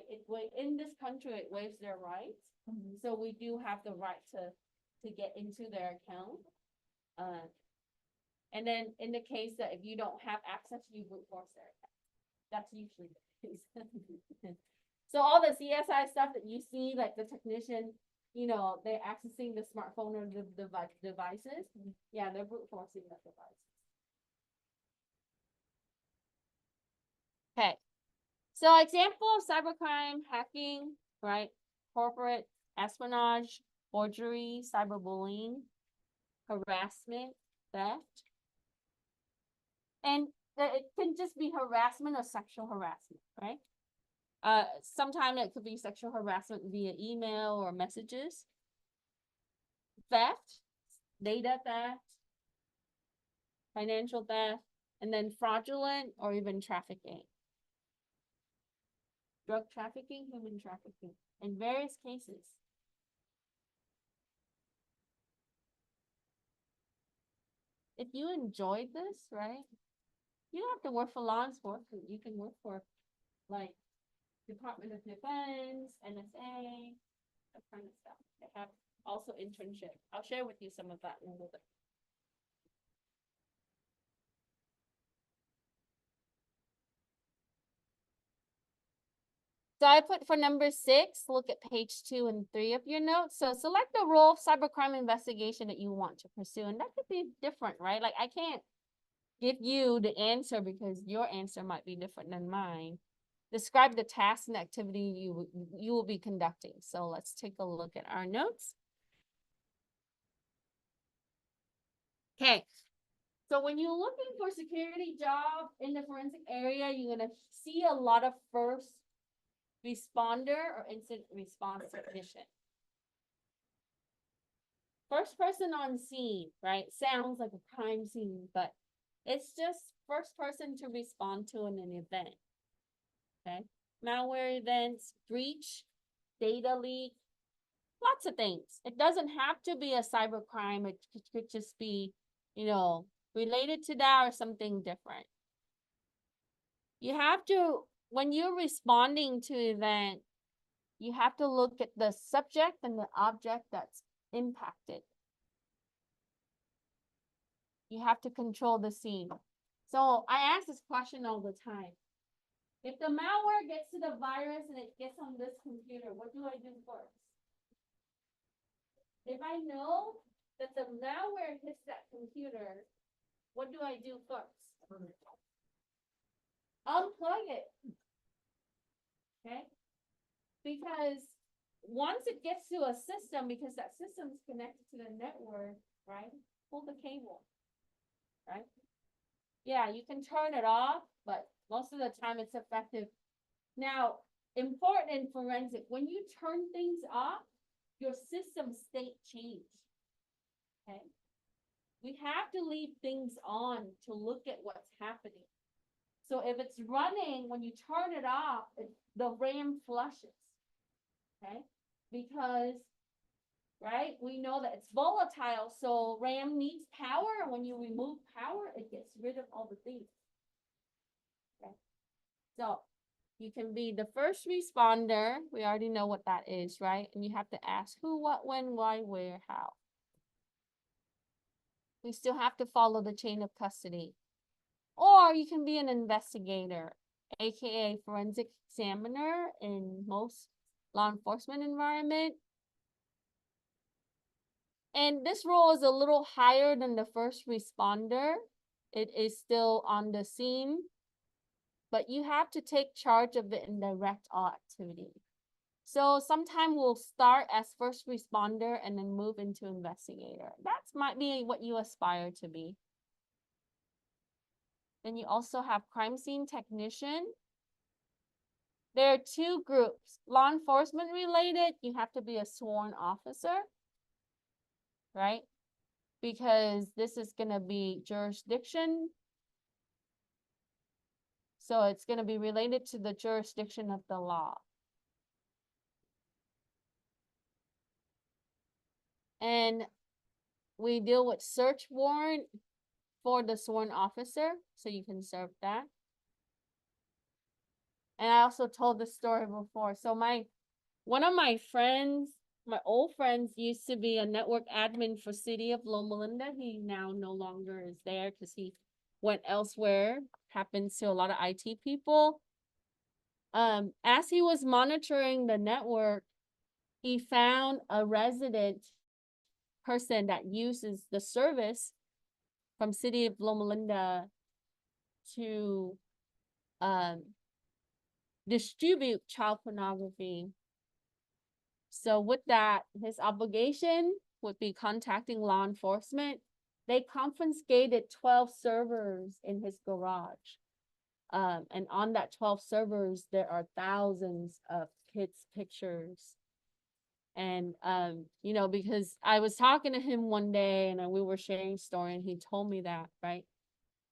A: in this country, it waives their rights. Mm-hmm. So we do have the right to get into their account. And then in the case that if you don't have access, you brute force their account. That's usually the case. So all the CSI stuff that you see, like the technician, they're accessing the smartphone or the devices. Yeah, they're brute forcing the device. Okay. So example of cybercrime, hacking, right? Corporate espionage, forgery, cyberbullying, harassment, theft. And it can just be harassment or sexual harassment, right? Sometimes it could be sexual harassment via email or messages. Theft, data theft, financial theft, and then fraudulent or even trafficking. Drug trafficking, human trafficking, in various cases. If you enjoyed this, right? You don't have to work for law enforcement. You can work for like Department of Defense, NSA, that kind of stuff. They have also internship. I'll share with you some of that in a little bit. So I put for number 6, look at page 2 and 3 of your notes. So select the role of cybercrime investigation that you want to pursue. And that could be different, right? Like I can't give you the answer because your answer might be different than mine. Describe the task and activity you will be conducting. So let's take a look at our notes. Okay. So when you're looking for security job in the forensic area, you're going to see a lot of first responder or incident response technician. First person on scene, right? Sounds like a crime scene, but it's just first person to respond to an event. Okay. malware events, breach, data leak, lots of things. It doesn't have to be a cyber crime. It could just be, related to that or something different. You have to, when you're responding to event, you have to look at the subject and the object that's impacted. You have to control the scene. So I ask this question all the time. If the malware gets to the virus and it gets on this computer, what do I do first? If I know that the malware hits that computer, what do I do first? Unplug it. Okay? Because once it gets to a system, because that system is connected to the network, right? Pull the cable, right? Yeah, you can turn it off, but most of the time it's effective. Now, important in forensic, when you turn things off, your system state change. Okay? We have to leave things on to look at what's happening. So if it's running, when you turn it off, the RAM flushes. Okay? Because, right, we know that it's volatile, so RAM needs power, and when you remove power, it gets rid of all the things. Okay? So you can be the first responder. We already know what that is, right? And you have to ask who, what, when, why, where, how. We still have to follow the chain of custody. Or you can be an investigator, aka forensic examiner in most law enforcement environment. And this role is a little higher than the first responder. It is still on the scene, but you have to take charge of the indirect activity. So sometimes we'll start as first responder and then move into investigator. That might be what you aspire to be. Then you also have crime scene technician. There are two groups. Law enforcement related, you have to be a sworn officer, right? Because this is going to be jurisdiction. So it's going to be related to the jurisdiction of the law. And we deal with search warrant for the sworn officer, so you can serve that. And I also told this story before. So one of my friends, my old friends, used to be a network admin for City of Loma Linda. He now no longer is there because he went elsewhere. Happens to a lot of IT people. As he was monitoring the network, he found a resident person that uses the service from City of Loma Linda to distribute child pornography. So with that, his obligation would be contacting law enforcement. They confiscated 12 servers in his garage. And on that 12 servers, there are thousands of kids' pictures. And, because I was talking to him one day and we were sharing a story and he told me that, right?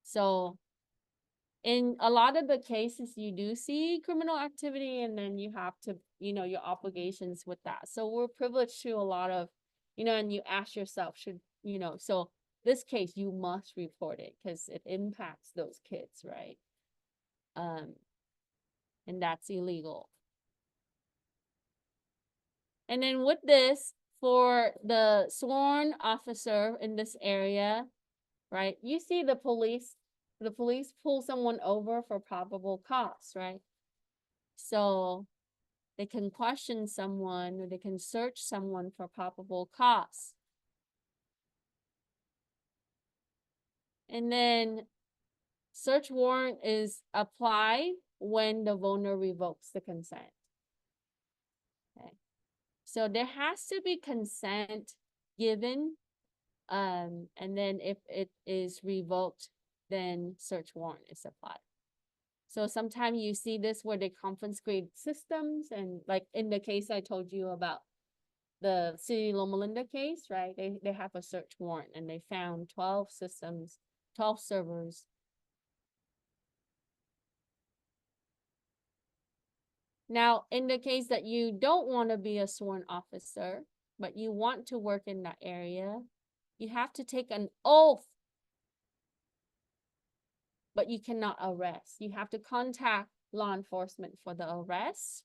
A: So in a lot of the cases, you do see criminal activity and then you have to, your obligations with that. So we're privileged to a lot of, and you ask yourself, so this case, you must report it because it impacts those kids, right? And that's illegal. And then with this, for the sworn officer in this area, right? You see the police pull someone over for probable cause, right? So they can question someone or they can search someone for probable cause. And then search warrant is applied when the owner revokes the consent. Okay. So there has to be consent given. And then if it is revoked, then search warrant is applied. So sometimes you see this where they confiscate systems, and like in the case I told you about the City Loma Linda case, right? They have a search warrant and they found 12 systems, 12 servers. Now, in the case that you don't want to be a sworn officer, but you want to work in that area, you have to take an oath, but you cannot arrest. You have to contact law enforcement for the arrest.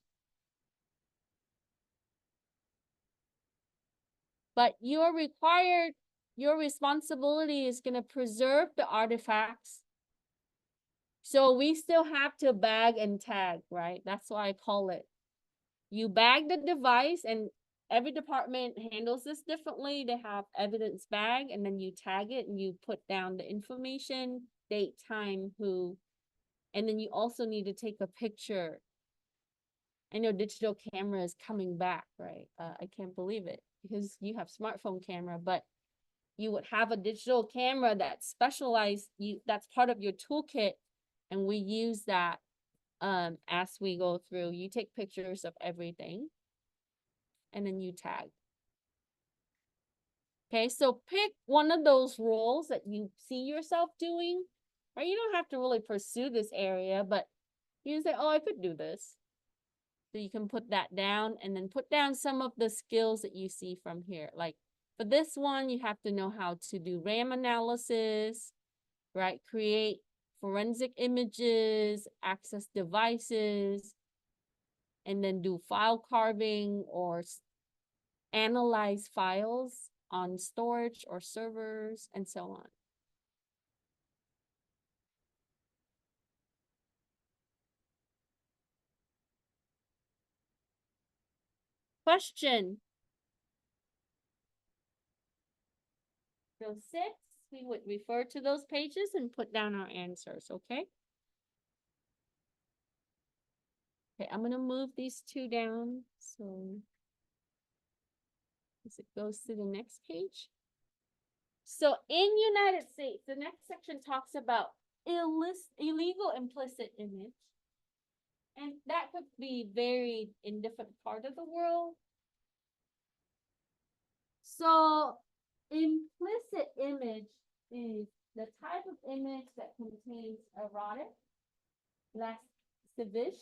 A: But you're required, your responsibility is going to preserve the artifacts. So we still have to bag and tag, right? That's why I call it. You bag the device, and every department handles this differently. They have evidence bag, and then you tag it and you put down the information, date, time, who, and then you also need to take a picture. I know digital camera is coming back, right? I can't believe it because you have smartphone camera, but you would have a digital camera that's specialized, that's part of your toolkit, and we use that as we go through. You take pictures of everything and then you tag. Okay, so pick one of those roles that you see yourself doing, right? You don't have to really pursue this area, but you say, oh, I could do this. So you can put that down and then put down some of the skills that you see from here. Like for this one, you have to know how to do RAM analysis, right? Create forensic images, access devices, and then do file carving or analyze files on storage or servers and so on. Question. So 6, we would refer to those pages and put down our answers, okay? Okay, I'm gonna move these 2 down, so as it goes to the next page. So in United States, the next section talks about illegal implicit image. And that could be varied in different part of the world. So implicit image is the type of image that contains erotic, lascivious,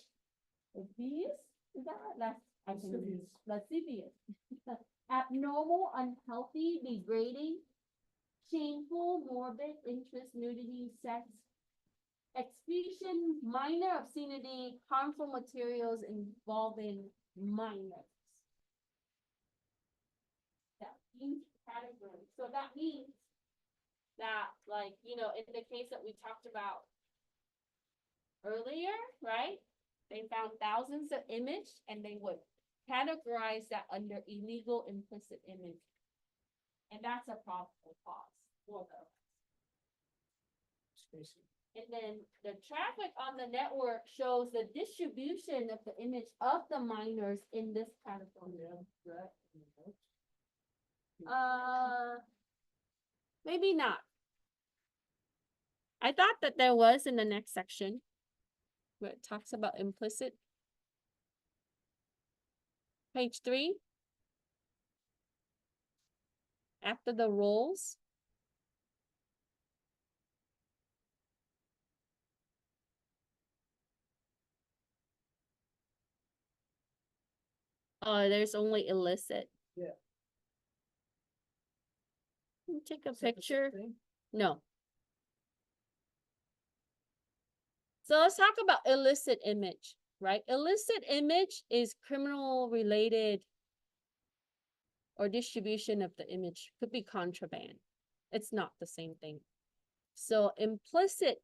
A: is that right? Lascivious, abnormal, unhealthy, degrading, shameful, morbid, interest, nudity, sex, expression, minor obscenity, harmful materials involving minors. That means category. So that means that, like, you know, in the case that we talked about earlier, right? They found thousands of images and they would categorize that under illegal implicit image. And that's a probable cause for them. And then the traffic on the network shows the distribution of the image of the minors in this category. Maybe not. I thought that there was in the next section where it talks about implicit. Page 3. After the roles. Oh, there's only illicit.
B: Yeah.
A: Take a picture. No. So let's talk about illicit image, right? Illicit image is criminal related or distribution of the image. Could be contraband. It's not the same thing. So implicit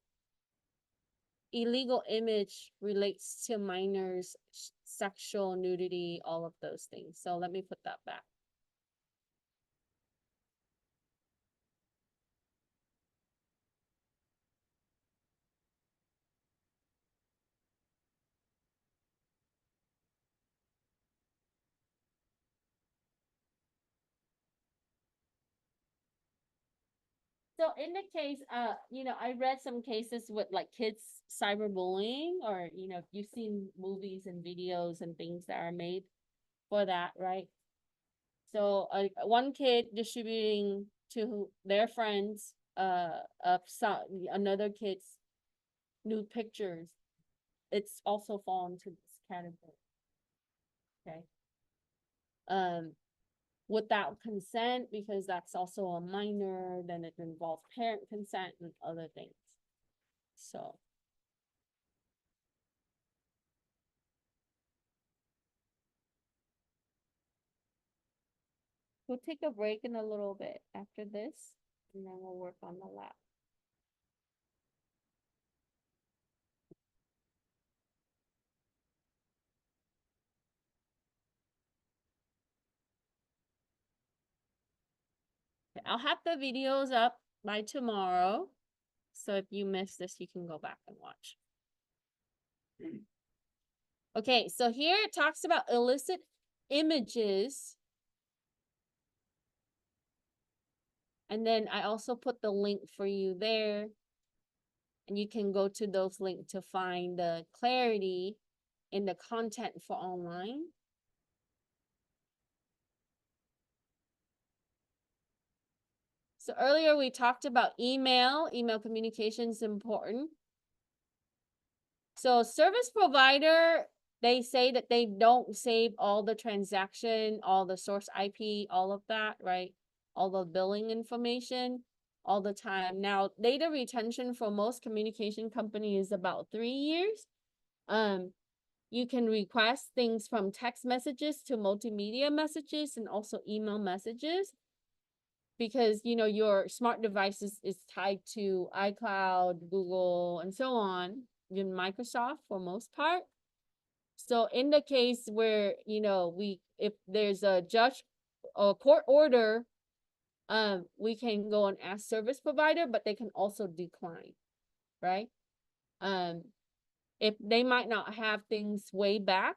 A: illegal image relates to minors, sexual nudity, all of those things. So let me put that back. So in the case, you know, I read some cases with like kids cyberbullying, or, you know, you've seen movies and videos and things that are made for that, right? So one kid distributing to their friends of some another kid's nude pictures. It's also fall into this category. okay? Without consent, because that's also a minor, then it involves parent consent and other things. So. We'll take a break in a little bit after this, and then we'll work on the lab. I'll have the videos up by tomorrow. So if you missed this, you can go back and watch. Okay, so here it talks about illicit images. And then I also put the link for you there. And you can go to those links to find the clarity in the content for online. So earlier we talked about email communication is important. So service provider, they say that they don't save all the transaction, all the source IP, all of that, right? All the billing information all the time. Now, data retention for most communication companies is about 3 years. You can request things from text messages to multimedia messages and also email messages. Because, you know, your smart device is tied to iCloud, Google, and so on, even Microsoft for most part. So in the case where, you know, if there's a judge or court order, we can go and ask service provider, but they can also decline, right? If they might not have things way back.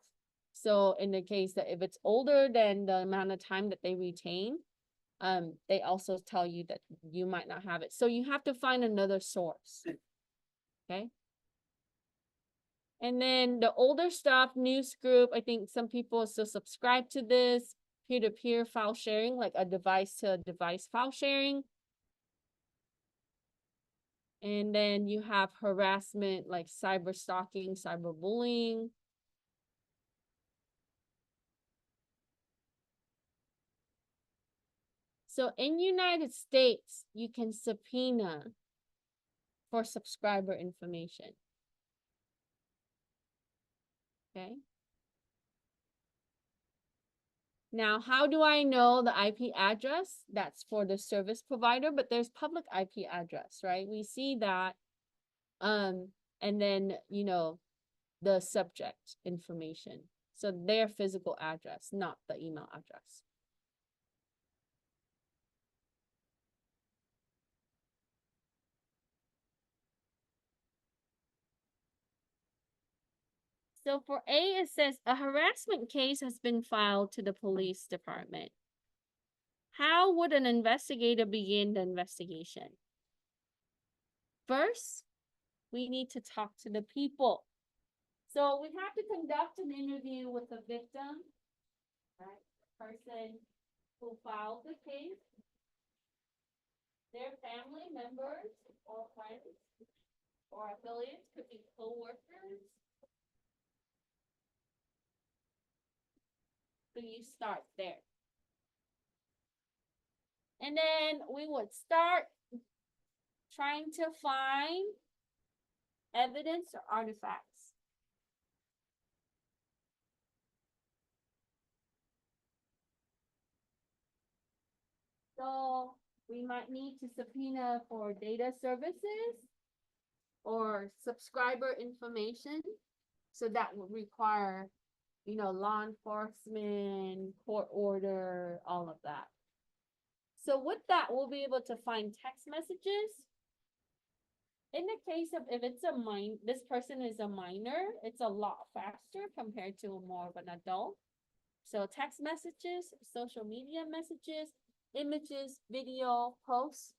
A: So in the case that if it's older than the amount of time that they retain, they also tell you that you might not have it. So you have to find another source. Okay. And then the older stuff, news group, I think some people still subscribe to this. Peer-to-peer file sharing, like a device-to-device file sharing. And then you have harassment, like cyber stalking, cyberbullying. So in United States, you can subpoena for subscriber information. Okay. Now, how do I know the IP address? That's for the service provider, but there's public IP address, right? We see that. And then, you know, the subject information. So their physical address, not the email address. So for A, it says a harassment case has been filed to the police department. How would an investigator begin the investigation? First, we need to talk to the people. So we have to conduct an interview with the victim, right? The person who filed the case, their family members or friends or affiliates, could be co-workers. So you start there. And then we would start trying to find evidence or artifacts. So we might need to subpoena for data services or subscriber information. So that would require, you know, law enforcement, court order, all of that. So with that, we'll be able to find text messages. In the case of if it's this person is a minor, it's a lot faster compared to more of an adult. So text messages, social media messages, images, video, posts.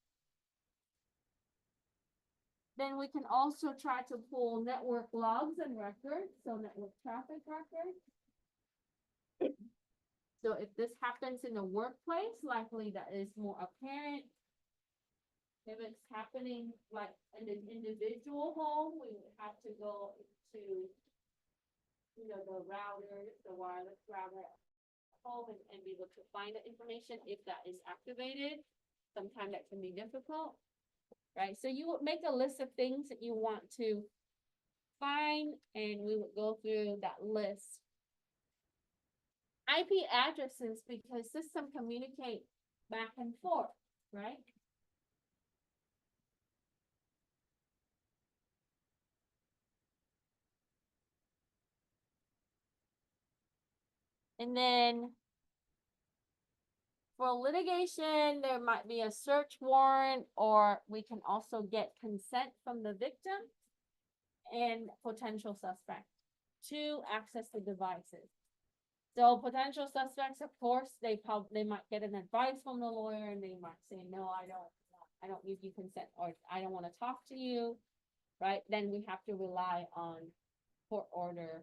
A: Then we can also try to pull network logs and records, so network traffic records. So if this happens in a workplace, likely that is more apparent. If it's happening like in an individual home, we would have to go to you know, the router, the wireless router at home and be able to find the information if that is activated. Sometimes that can be difficult, right? So you would make a list of things that you want to find, and we would go through that list. IP addresses, because system communicate back and forth, right? And then for litigation, there might be a search warrant, or we can also get consent from the victim and potential suspect to access the devices. So potential suspects, of course, they might get an advice from the lawyer and they might say, no, I don't give you consent, or I don't want to talk to you, right? Then we have to rely on court order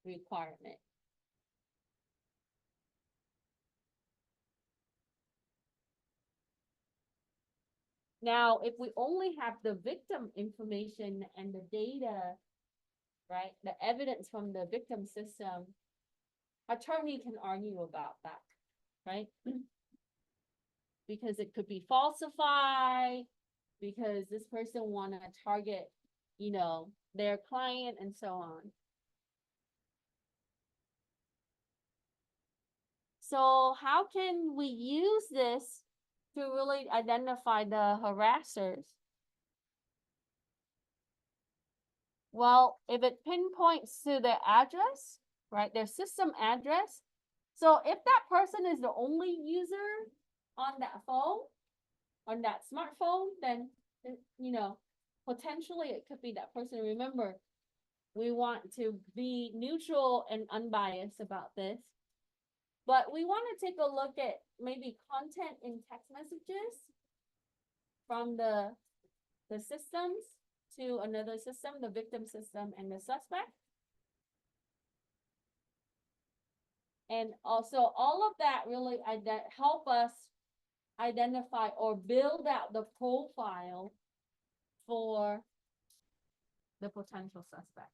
A: requirement. Now, if we only have the victim information and the data, right, the evidence from the victim system, attorney can argue about that, right? Because it could be falsified, because this person wanna target, you know, their client and so on. So how can we use this to really identify the harassers? Well, if it pinpoints to their address, right, their system address. So if that person is the only user on that phone, on that smartphone, then, you know, potentially it could be that person. Remember, we want to be neutral and unbiased about this. But we want to take a look at maybe content in text messages from the systems to another system, the victim system and the suspect. And also all of that really help us identify or build out the profile for the potential suspect.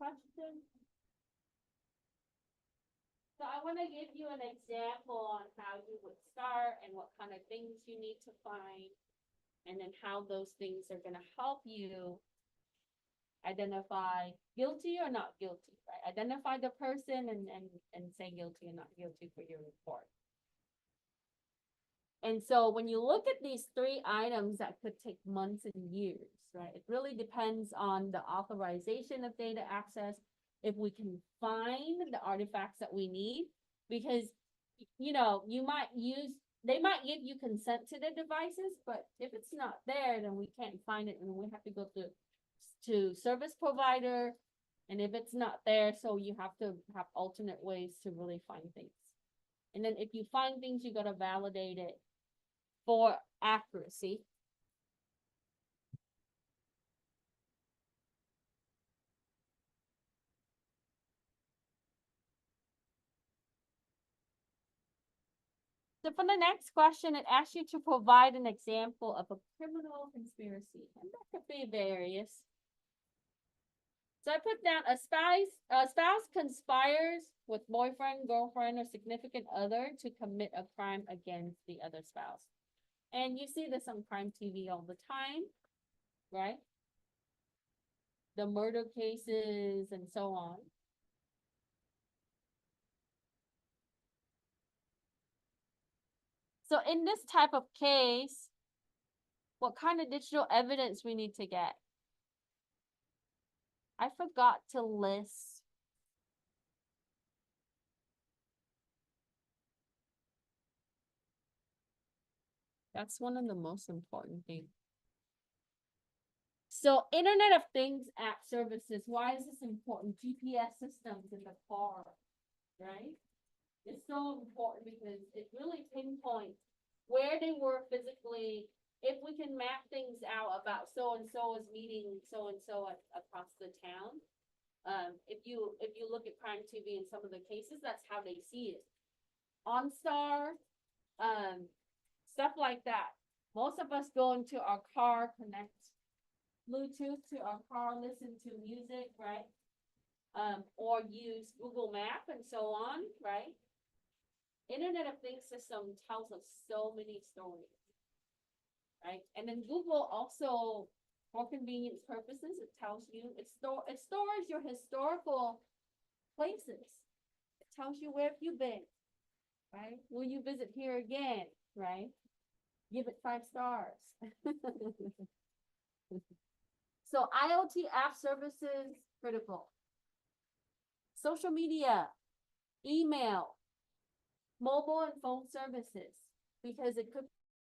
A: Question? So I want to give you an example on how you would start and what kind of things you need to find, and then how those things are going to help you identify guilty or not guilty, right? Identify the person and say guilty or not guilty for your report. And so when you look at these three items that could take months and years, right? It really depends on the authorization of data access, if we can find the artifacts that we need, because, you know, they might give you consent to the devices, but if it's not there, then we can't find it and we have to go to service provider. And if it's not there, so you have to have alternate ways to really find things. And then if you find things, you gotta validate it for accuracy. So for the next question, it asks you to provide an example of a criminal conspiracy, and that could be various. So I put down a spouse conspires with boyfriend, girlfriend, or significant other to commit a crime against the other spouse. And you see this on crime TV all the time, right? The murder cases and so on. So in this type of case, what kind of digital evidence we need to get? I forgot to list. That's one of the most important things. So Internet of Things app services, why is this important? GPS systems in the car, right? is so important because it really pinpoints where they were physically. If we can map things out about so and so is meeting so and so across the town. If you look at Crime TV in some of the cases, that's how they see it. OnStar, stuff like that. Most of us go into our car, connect Bluetooth to our car, listen to music, right? Or use Google Map and so on, right? Internet of Things system tells us so many stories, right? And then Google also, for convenience purposes, it tells you, it stores your historical places. It tells you where have you been, right? Will you visit here again, right? Give it 5 stars. So IoT app services, critical. Social media, email, mobile and phone services, because it could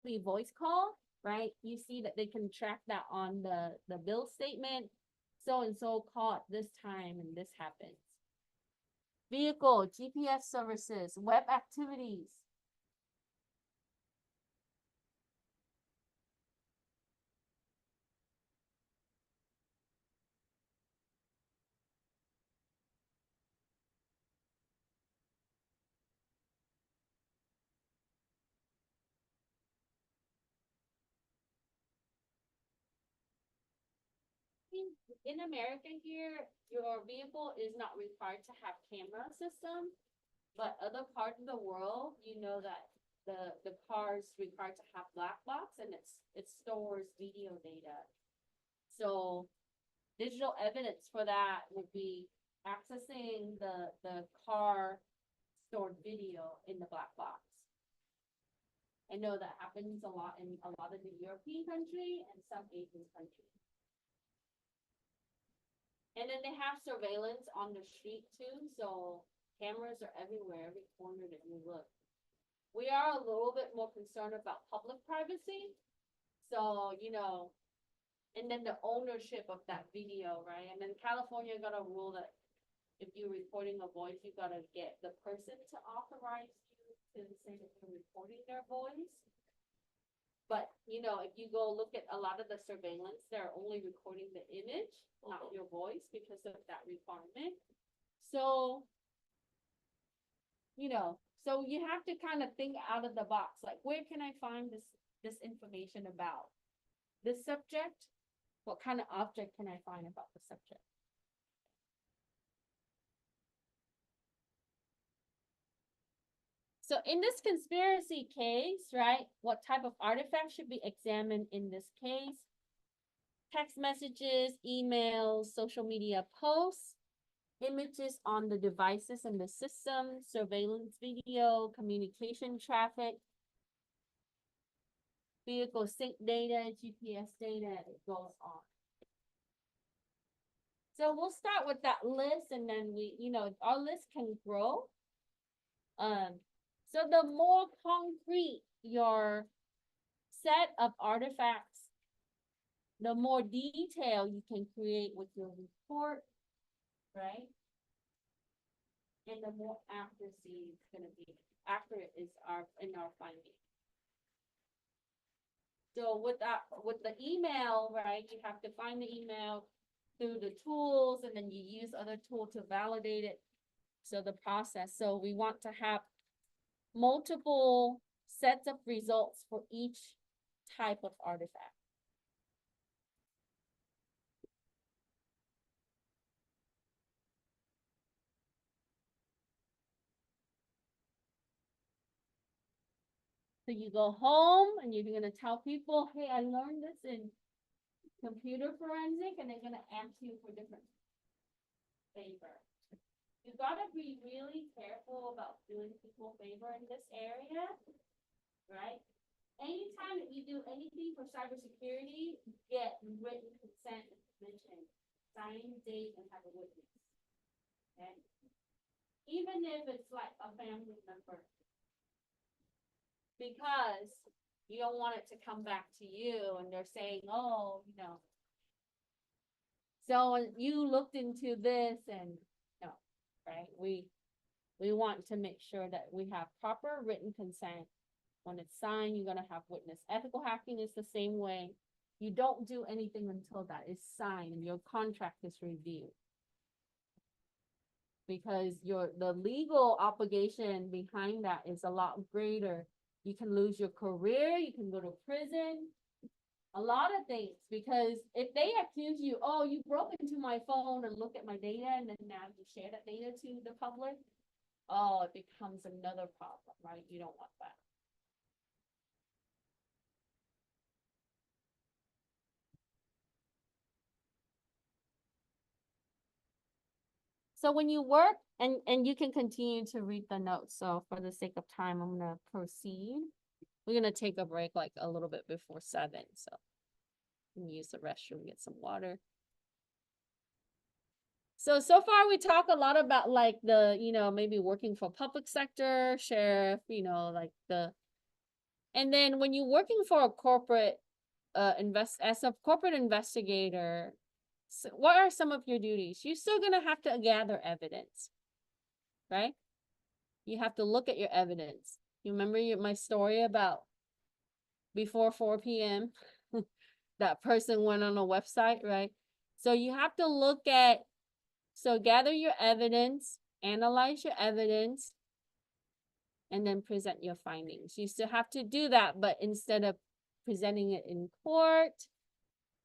A: be voice call, right? You see that they can track that on the bill statement. So and so called this time and this happens. Vehicle, GPS services, web activities. In America here, your vehicle is not required to have camera system, but other parts of the world, you know that the car is required to have black box and it stores video data. So digital evidence for that would be accessing the car stored video in the black box. I know that happens a lot in a lot of the European country and some Asian countries. And then they have surveillance on the street too, so cameras are everywhere, every corner that you look. We are a little bit more concerned about public privacy. So, you know, and then the ownership of that video, right? And then California got a rule that if you're recording a voice, you gotta get the person to authorize you to say that you're recording their voice. But, you know, if you go look at a lot of the surveillance, they're only recording the image, not your voice, because of that requirement. So, you know, so you have to kind of think out of the box, like, where can I find this information about this subject? What kind of object can I find about the subject? So in this conspiracy case, right, what type of artifact should be examined in this case? Text messages, emails, social media posts, images on the devices and the system, surveillance video, communication traffic, vehicle sync data, GPS data, it goes on. So we'll start with that list and then we, you know, our list can grow. So the more concrete your set of artifacts, the more detail you can create with your report, right? And the more accuracy it's gonna be, accurate is in our finding. So with the email, right, you have to find the email through the tools and then you use other tool to validate it. So the process, so we want to have multiple sets of results for each type of artifact. So you go home and you're gonna tell people, hey, I learned this in computer forensic, and they're gonna ask you for different favor. You gotta be really careful about doing people favor in this area, right? Anytime that you do anything for cybersecurity, get written consent and permission, sign, date, and have a witness. Okay? Even if it's like a family member. Because you don't want it to come back to you and they're saying, oh, you know, so you looked into this and no, right? We want to make sure that we have proper written consent. When it's signed, you're gonna have witness. Ethical hacking is the same way. You don't do anything until that is signed and your contract is reviewed. Because the legal obligation behind that is a lot greater. You can lose your career, you can go to prison, a lot of things, because if they accuse you, oh, you broke into my phone and look at my data, and then now you share that data to the public, oh, it becomes another problem, right? You don't want that. So when you work, and you can continue to read the notes, so for the sake of time, I'm gonna proceed. We're gonna take a break like a little bit before 7, so you can use the restroom, get some water. So far we talk a lot about like the, maybe working for public sector, sheriff, like and then when you're working for a corporate, as a corporate investigator, so what are some of your duties? You're still gonna have to gather evidence, right? You have to look at your evidence. You remember my story about before 4 p.m. that person went on a website, right? So you have to look at, so gather your evidence, analyze your evidence, and then present your findings. You still have to do that, but instead of presenting it in court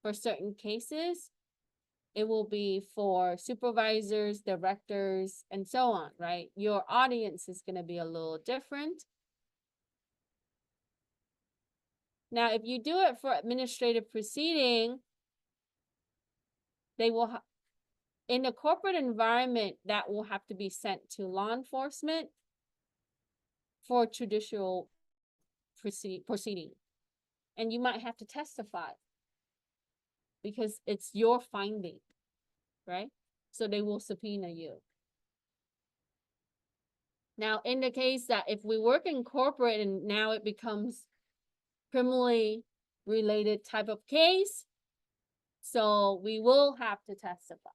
A: for certain cases, it will be for supervisors, directors, and so on, right? Your audience is going to be a little different. Now, if you do it for administrative proceeding, they will, in a corporate environment, that will have to be sent to law enforcement for judicial proceeding. And you might have to testify because it's your finding, right? So they will subpoena you. Now, in the case that if we work in corporate and now it becomes criminally related type of case, so we will have to testify.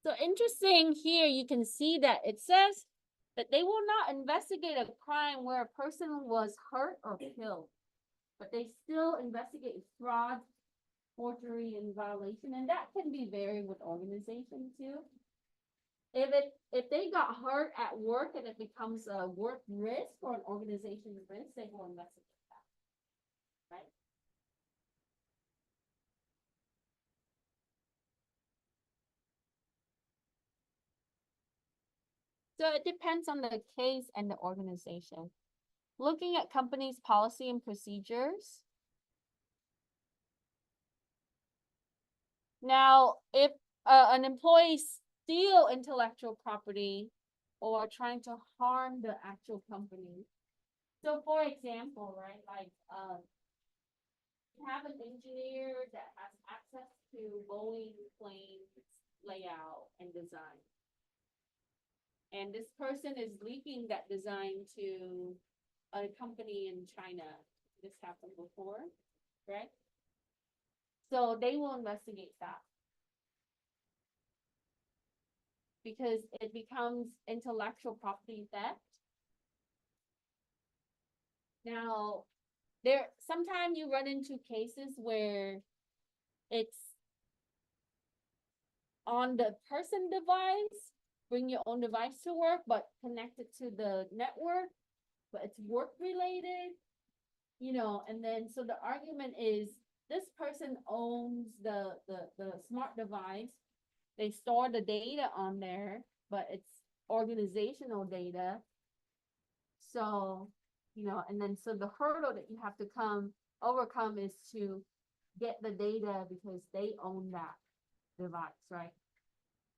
A: So interesting here, you can see that it says that they will not investigate a crime where a person was hurt or killed, but they still investigate fraud, forgery, and violation, and that can be varied with organization too. If they got hurt at work and it becomes a work risk or an organization risk, they will investigate that, right? So it depends on the case and the organization. Looking at companies' policy and procedures. Now, if an employee steal intellectual property or trying to harm the actual company. So for example, right, like you have an engineer that has access to Boeing planes layout and design. And this person is leaking that design to a company in China. This happened before, right? So they will investigate that. Because it becomes intellectual property theft. Now, sometimes you run into cases where it's on the person device, bring your own device to work, but connect it to the network, but it's work related, and then so the argument is this person owns the smart device. They store the data on there, but it's organizational data. So, and then so the hurdle that you have to overcome is to get the data because they own that device, right?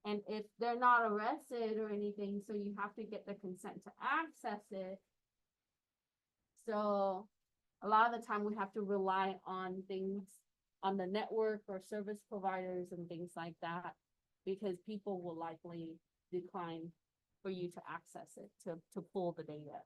A: And if they're not arrested or anything, so you have to get the consent to access it. So a lot of the time we have to rely on things on the network or service providers and things like that, because people will likely decline for you to access it, to pull the data.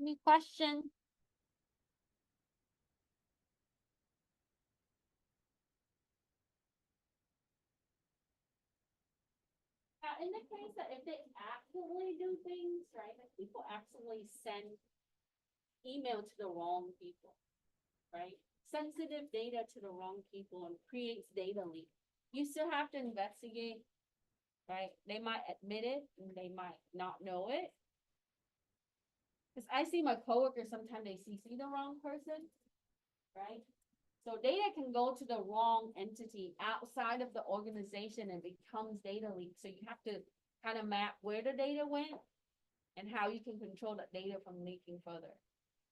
A: Any question? In the case that if they actively do things, right, like people actively send email to the wrong people, right? Sensitive data to the wrong people and creates data leak. You still have to investigate, right? They might admit it and they might not know it. Cause I see my coworkers, sometimes they CC the wrong person, right? So data can go to the wrong entity outside of the organization and becomes data leak. So you have to kind of map where the data went and how you can control that data from leaking further.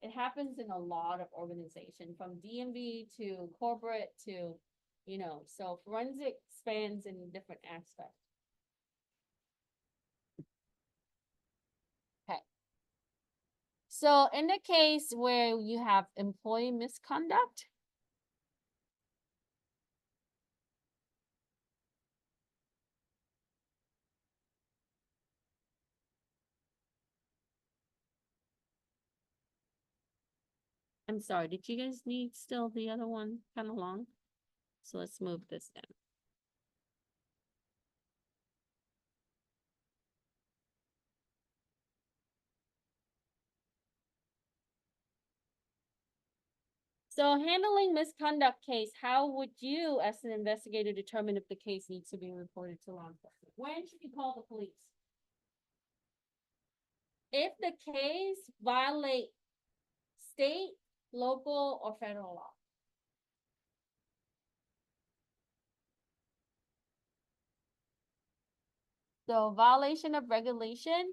A: It happens in a lot of organizations, from DMV to corporate to, so forensic spans in different aspects. Okay. So in the case where you have employee misconduct, I'm sorry, did you guys need still the other one kind of long? So let's move this down. So handling misconduct case, how would you, as an investigator, determine if the case needs to be reported to law enforcement? When should you call the police? If the case violates state, local, or federal law. So violation of regulation.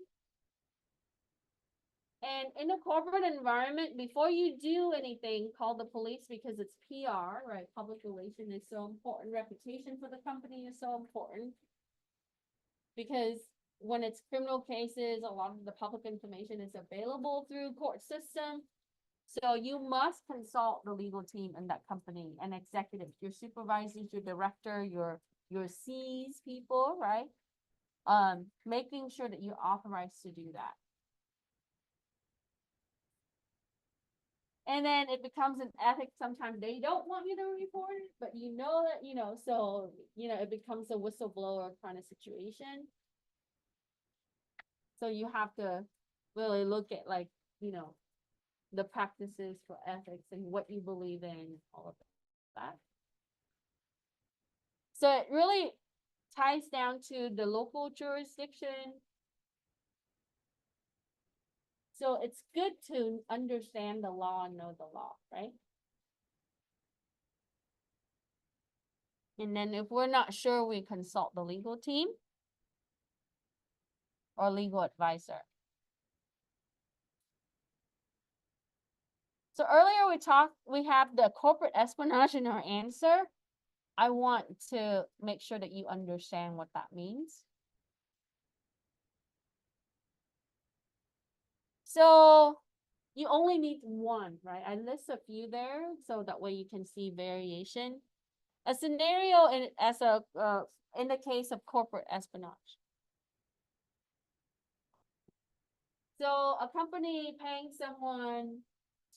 A: And in a corporate environment, before you do anything, call the police, because it's PR, right? Public relation is so important. Reputation for the company is so important. Because when it's criminal cases, a lot of the public information is available through court system. So you must consult the legal team in that company and executives, your supervisors, your director, your C's people, right? Making sure that you're authorized to do that. And then it becomes an ethic. Sometimes they don't want you to report it, but that, so, it becomes a whistleblower kind of situation. So you have to really look at the practices for ethics and what you believe in, all of that. So it really ties down to the local jurisdiction. So it's good to understand the law and know the law, right? And then if we're not sure, we consult the legal team or legal advisor. So earlier we have the corporate espionage in our answer. I want to make sure that you understand what that means. So you only need one, right? I list a few there so that way you can see variation. A scenario in the case of corporate espionage. So a company paying someone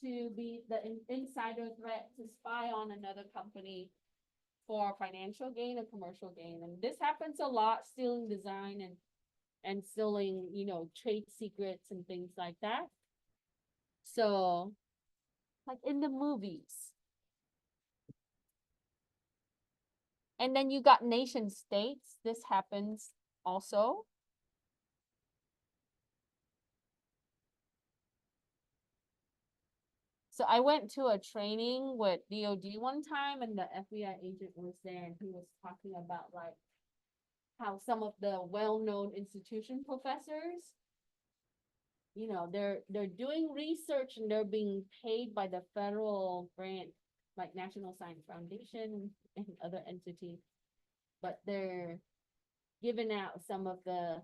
A: to be the insider threat to spy on another company for financial gain or commercial gain. And this happens a lot, stealing design and stealing, trade secrets and things like that. So, like in the movies. And then you got nation states. This happens also. So I went to a training with DOD one time, and the FBI agent was there, and he was talking about how some of the well-known institution professors, they're doing research and they're being paid by the federal grant, like National Science Foundation and other entities, but they're giving out some of the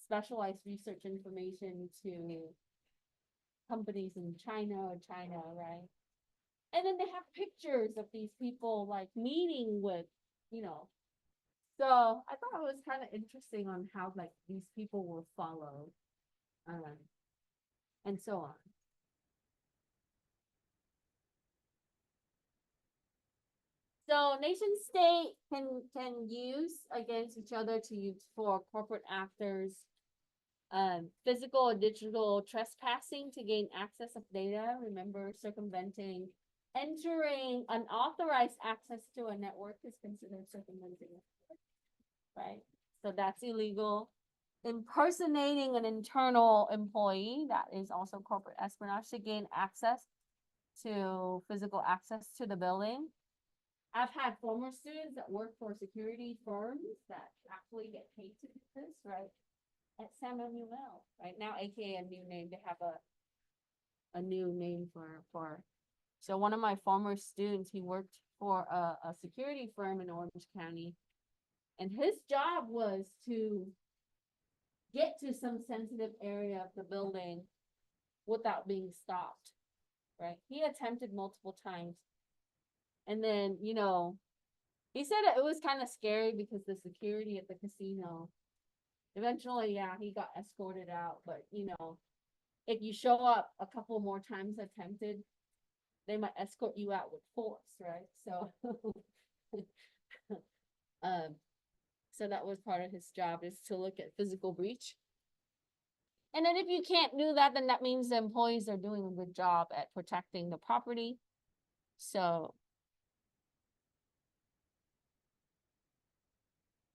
A: specialized research information to companies in China, right? And then they have pictures of these people meeting with, so I thought it was kind of interesting on how these people were followed. and so on. So nation state can use against each other to use for corporate actors, physical or digital trespassing to gain access of data. Remember, circumventing, entering unauthorized access to a network is considered circumventing, right? So that's illegal. Impersonating an internal employee, that is also corporate espionage to gain access to physical access to the building. I've had former students that work for security firms that actually get paid to do this, right? At San Manuel, right now, AKA a new name. They have a new name for. So one of my former students, he worked for a security firm in Orange County, and his job was to get to some sensitive area of the building without being stopped, right? He attempted multiple times. And then, he said it was kind of scary because the security at the casino, eventually, yeah, he got escorted out. But, if you show up a couple more times attempted, they might escort you out with force, right? So, so that was part of his job, is to look at physical breach. And then if you can't do that, then that means the employees are doing a good job at protecting the property. So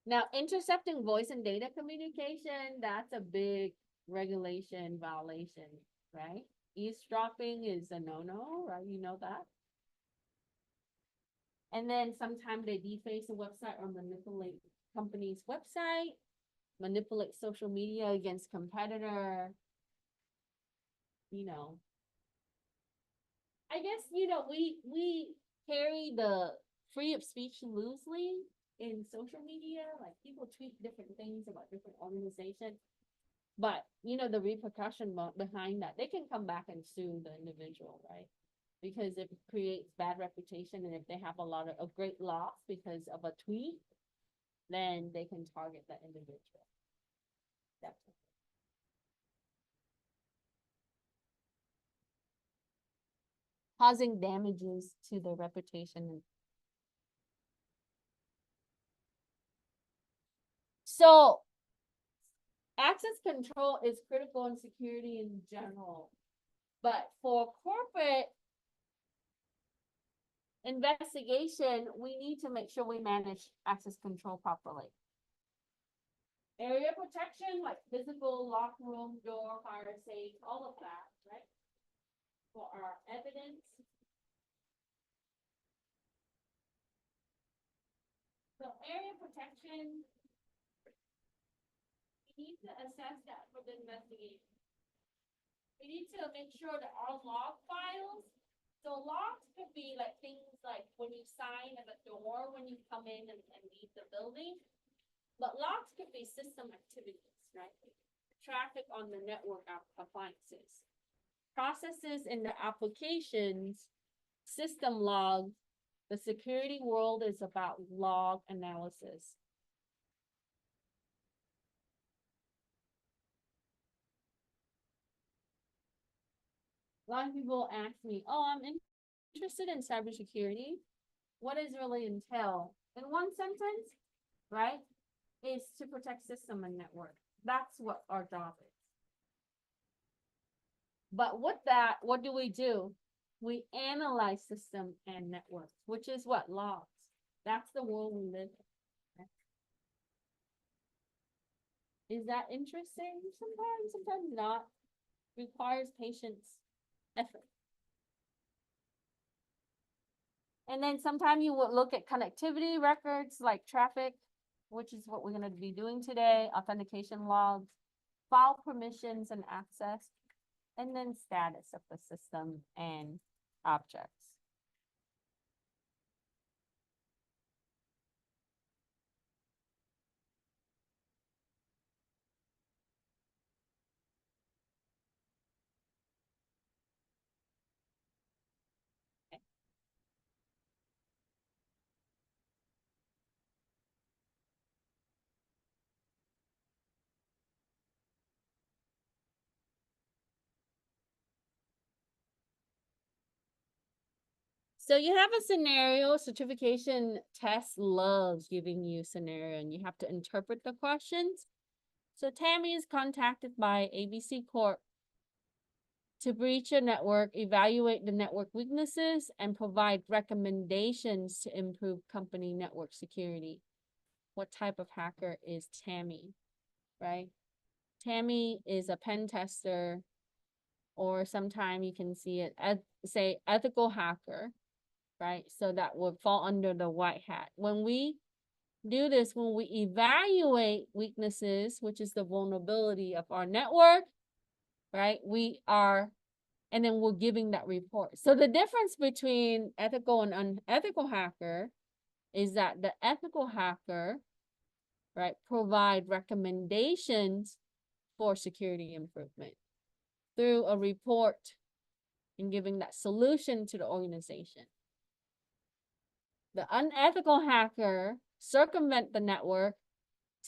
A: now intercepting voice and data communication, that's a big regulation violation, right? Eavesdropping is a no-no, right? You know that. And then sometimes they deface a website or manipulate company's website, manipulate social media against competitor, I guess, we carry the free of speech loosely in social media. Like, people tweet different things about different organizations. But, the repercussion behind that, they can come back and sue the individual, right? Because it creates bad reputation. And if they have a great loss because of a tweet, then they can target that individual. Definitely. Causing damages to their reputation. So access control is critical in security in general, but for corporate investigation, we need to make sure we manage access control properly. Area protection, like physical lock room, door, fire safe, all of that, right? For our evidence. So area protection, we need to assess that for the investigation. We need to make sure that our log files, so logs could be like things like when you sign at a door, when you come in and leave the building. But logs could be system activities, right? Traffic on the network appliances. Processes in the applications, system logs. The security world is about log analysis. A lot of people ask me, oh, I'm interested in cybersecurity. What does it really entail? In one sentence, right, is to protect system and network. That's what our job is. But with that, what do? We analyze system and network, which is what? Logs. That's the world we live in. Is that interesting? Sometimes not. Requires patience, effort. And then sometimes you would look at connectivity records like traffic, which is what we're going to be doing today, authentication logs, file permissions and access, and then status of the system and objects. So you have a scenario, certification test loves giving you scenario and you have to interpret the questions. So Tammy is contacted by ABC Corp to breach a network, evaluate the network weaknesses, and provide recommendations to improve company network security. What type of hacker is Tammy, right? Tammy is a pen tester, or sometime you can see it as, say, ethical hacker, right? So that would fall under the white hat. When we do this, when we evaluate weaknesses, which is the vulnerability of our network, right? And then we're giving that report. So the difference between ethical and unethical hacker is that the ethical hacker, right, provide recommendations for security improvement through a report and giving that solution to the organization. The unethical hacker circumvent the network,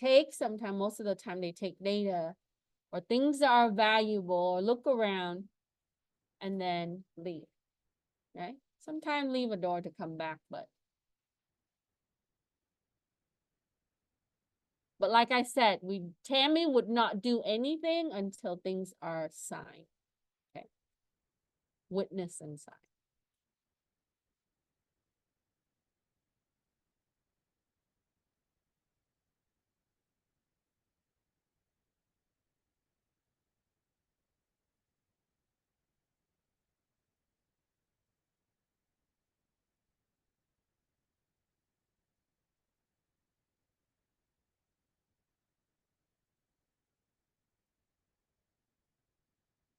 A: most of the time they take data or things that are valuable or look around and then leave, right? Sometimes leave a door to come back, but like I said, Tammy would not do anything until things are signed. Okay. Witness and signed.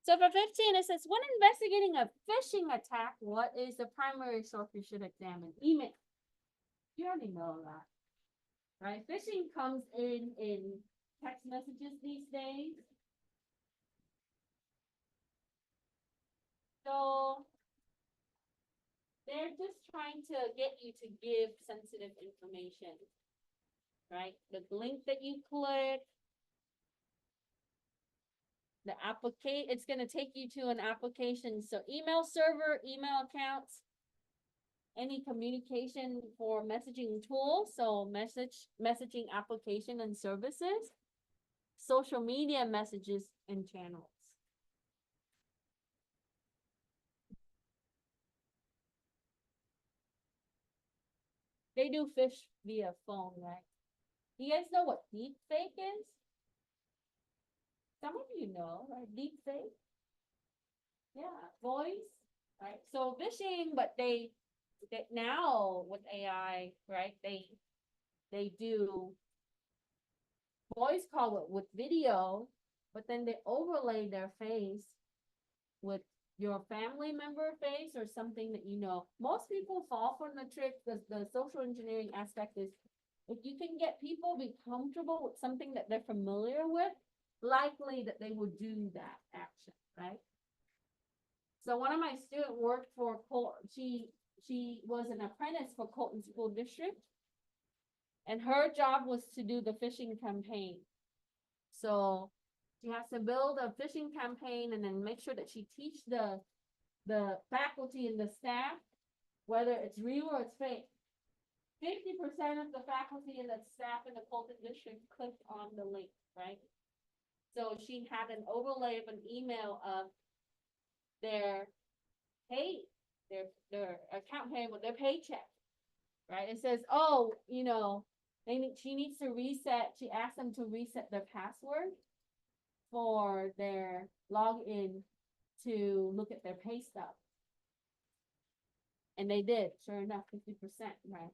A: So for 15, it says, when investigating a phishing attack, what is the primary source you should examine? Email. You already know that, right? Phishing comes in text messages these days. So they're just trying to get you to give sensitive information, right? The link that you click, the application, it's going to take you to an application. So email server, email accounts, any communication for messaging tools, so messaging application and services, social media messages and channels. They do fish via phone, right? You guys know what deep fake is? Some of you know, right? Deep fake. Yeah, voice, right? So phishing, but they now with AI, right? They do voice call it with video, but then they overlay their face with your family member face or something that you know. Most people fall for the trick. The social engineering aspect is if you can get people be comfortable with something that they're familiar with, likely that they would do that action, right? So one of my students worked for she was an apprentice for Colton School District, and her job was to do the phishing campaign. So she has to build a phishing campaign and then make sure that she teach the faculty and the staff whether it's real or it's fake. 50% of the faculty and the staff in the Colton District clicked on the link, right? So she had an overlay of an email of their their account paying with their paycheck, right? It says, oh, you know, she needs to reset. She asked them to reset their password for their login to look at their pay stub. And they did, sure enough, 50%, right?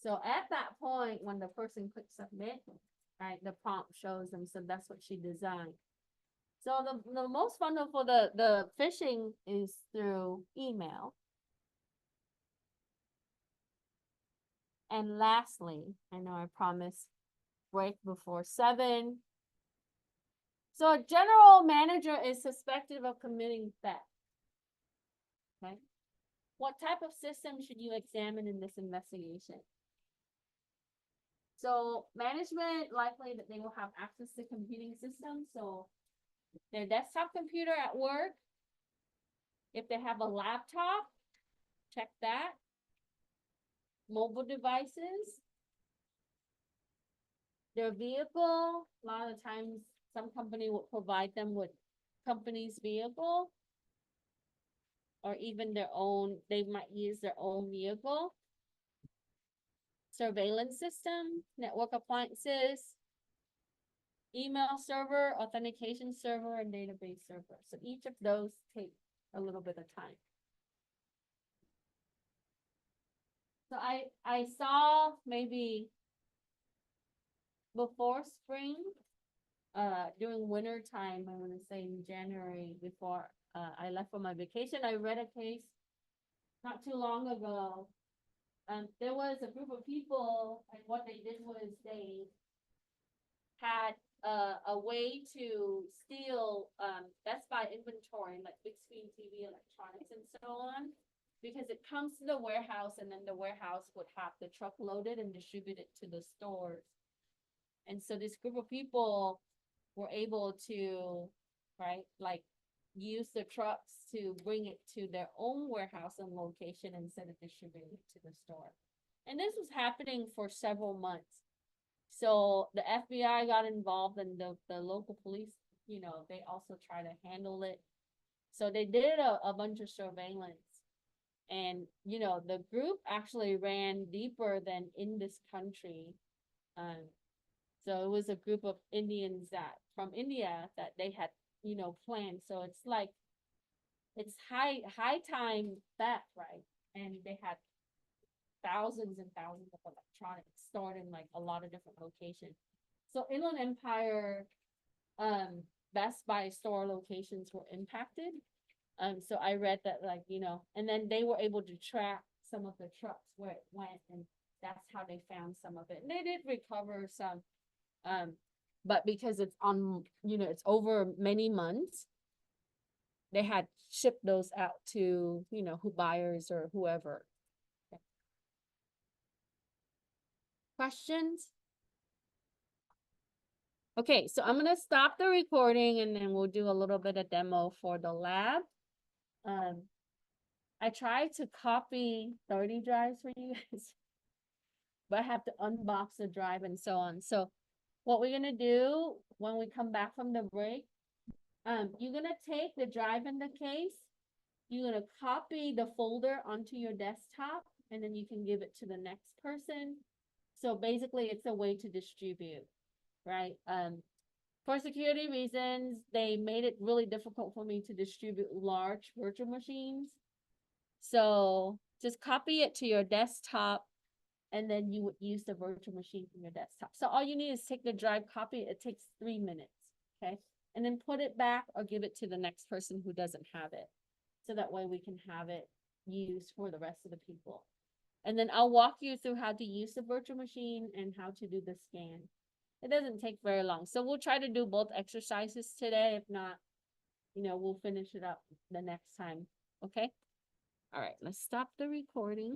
A: So at that point, when the person clicks submit, right, the prompt shows them. So that's what she designed. So the most fun for the phishing is through email. And lastly, I know I promised break before 7. So a general manager is suspected of committing theft. Okay. What type of system should you examine in this investigation? So management, likely that they will have access to computing systems. So their desktop computer at work. If they have a laptop, check that. mobile devices, their vehicle. A lot of times, some company will provide them with company's vehicle, or even their own, they might use their own vehicle. Surveillance system, network appliances, email server, authentication server, and database server. So each of those take a little bit of time. So I saw maybe before spring, during winter time, I want to say in January, before I left for my vacation, I read a case not too long ago. There was a group of people, and what they did was they had a way to steal Best Buy inventory, like big screen TV, electronics, and so on, because it comes to the warehouse, and then the warehouse would have the truck loaded and distributed to the stores. And so this group of people were able to, right, like use the trucks to bring it to their own warehouse and location instead of distributing it to the store. And this was happening for several months. So the FBI got involved, and the local police, you know, they also try to handle it. So they did a bunch of surveillance. And, you know, the group actually ran deeper than in this country. So it was a group of Indians that from India that they had, you know, planned. So it's like, it's high time theft, right? And they had thousands and thousands of electronics stored in like a lot of different locations. So Inland Empire, Best Buy store locations were impacted. So I read that, like, you know, and then they were able to track some of the trucks where it went, and that's how they found some of it. And they did recover some, but because it's on, you know, it's over many months, they had shipped those out to, you know, who buyers or whoever. Okay. Questions? Okay, so I'm gonna stop the recording, and then we'll do a little bit of demo for the lab. I tried to copy 30 drives for you guys, but I have to unbox the drive and so on. So what we're gonna do when we come back from the break, you're gonna take the drive in the case, you're gonna copy the folder onto your desktop, and then you can give it to the next person. So basically, it's a way to distribute, right? For security reasons, they made it really difficult for me to distribute large virtual machines. So just copy it to your desktop, and then you would use the virtual machine from your desktop. So all you need is take the drive, copy it. It takes 3 minutes, okay? And then put it back or give it to the next person who doesn't have it. So that way we can have it used for the rest of the people. And then I'll walk you through how to use the virtual machine and how to do the scan. It doesn't take very long. So we'll try to do both exercises today. If not, you know, we'll finish it up the next time, okay? All right, let's stop the recording.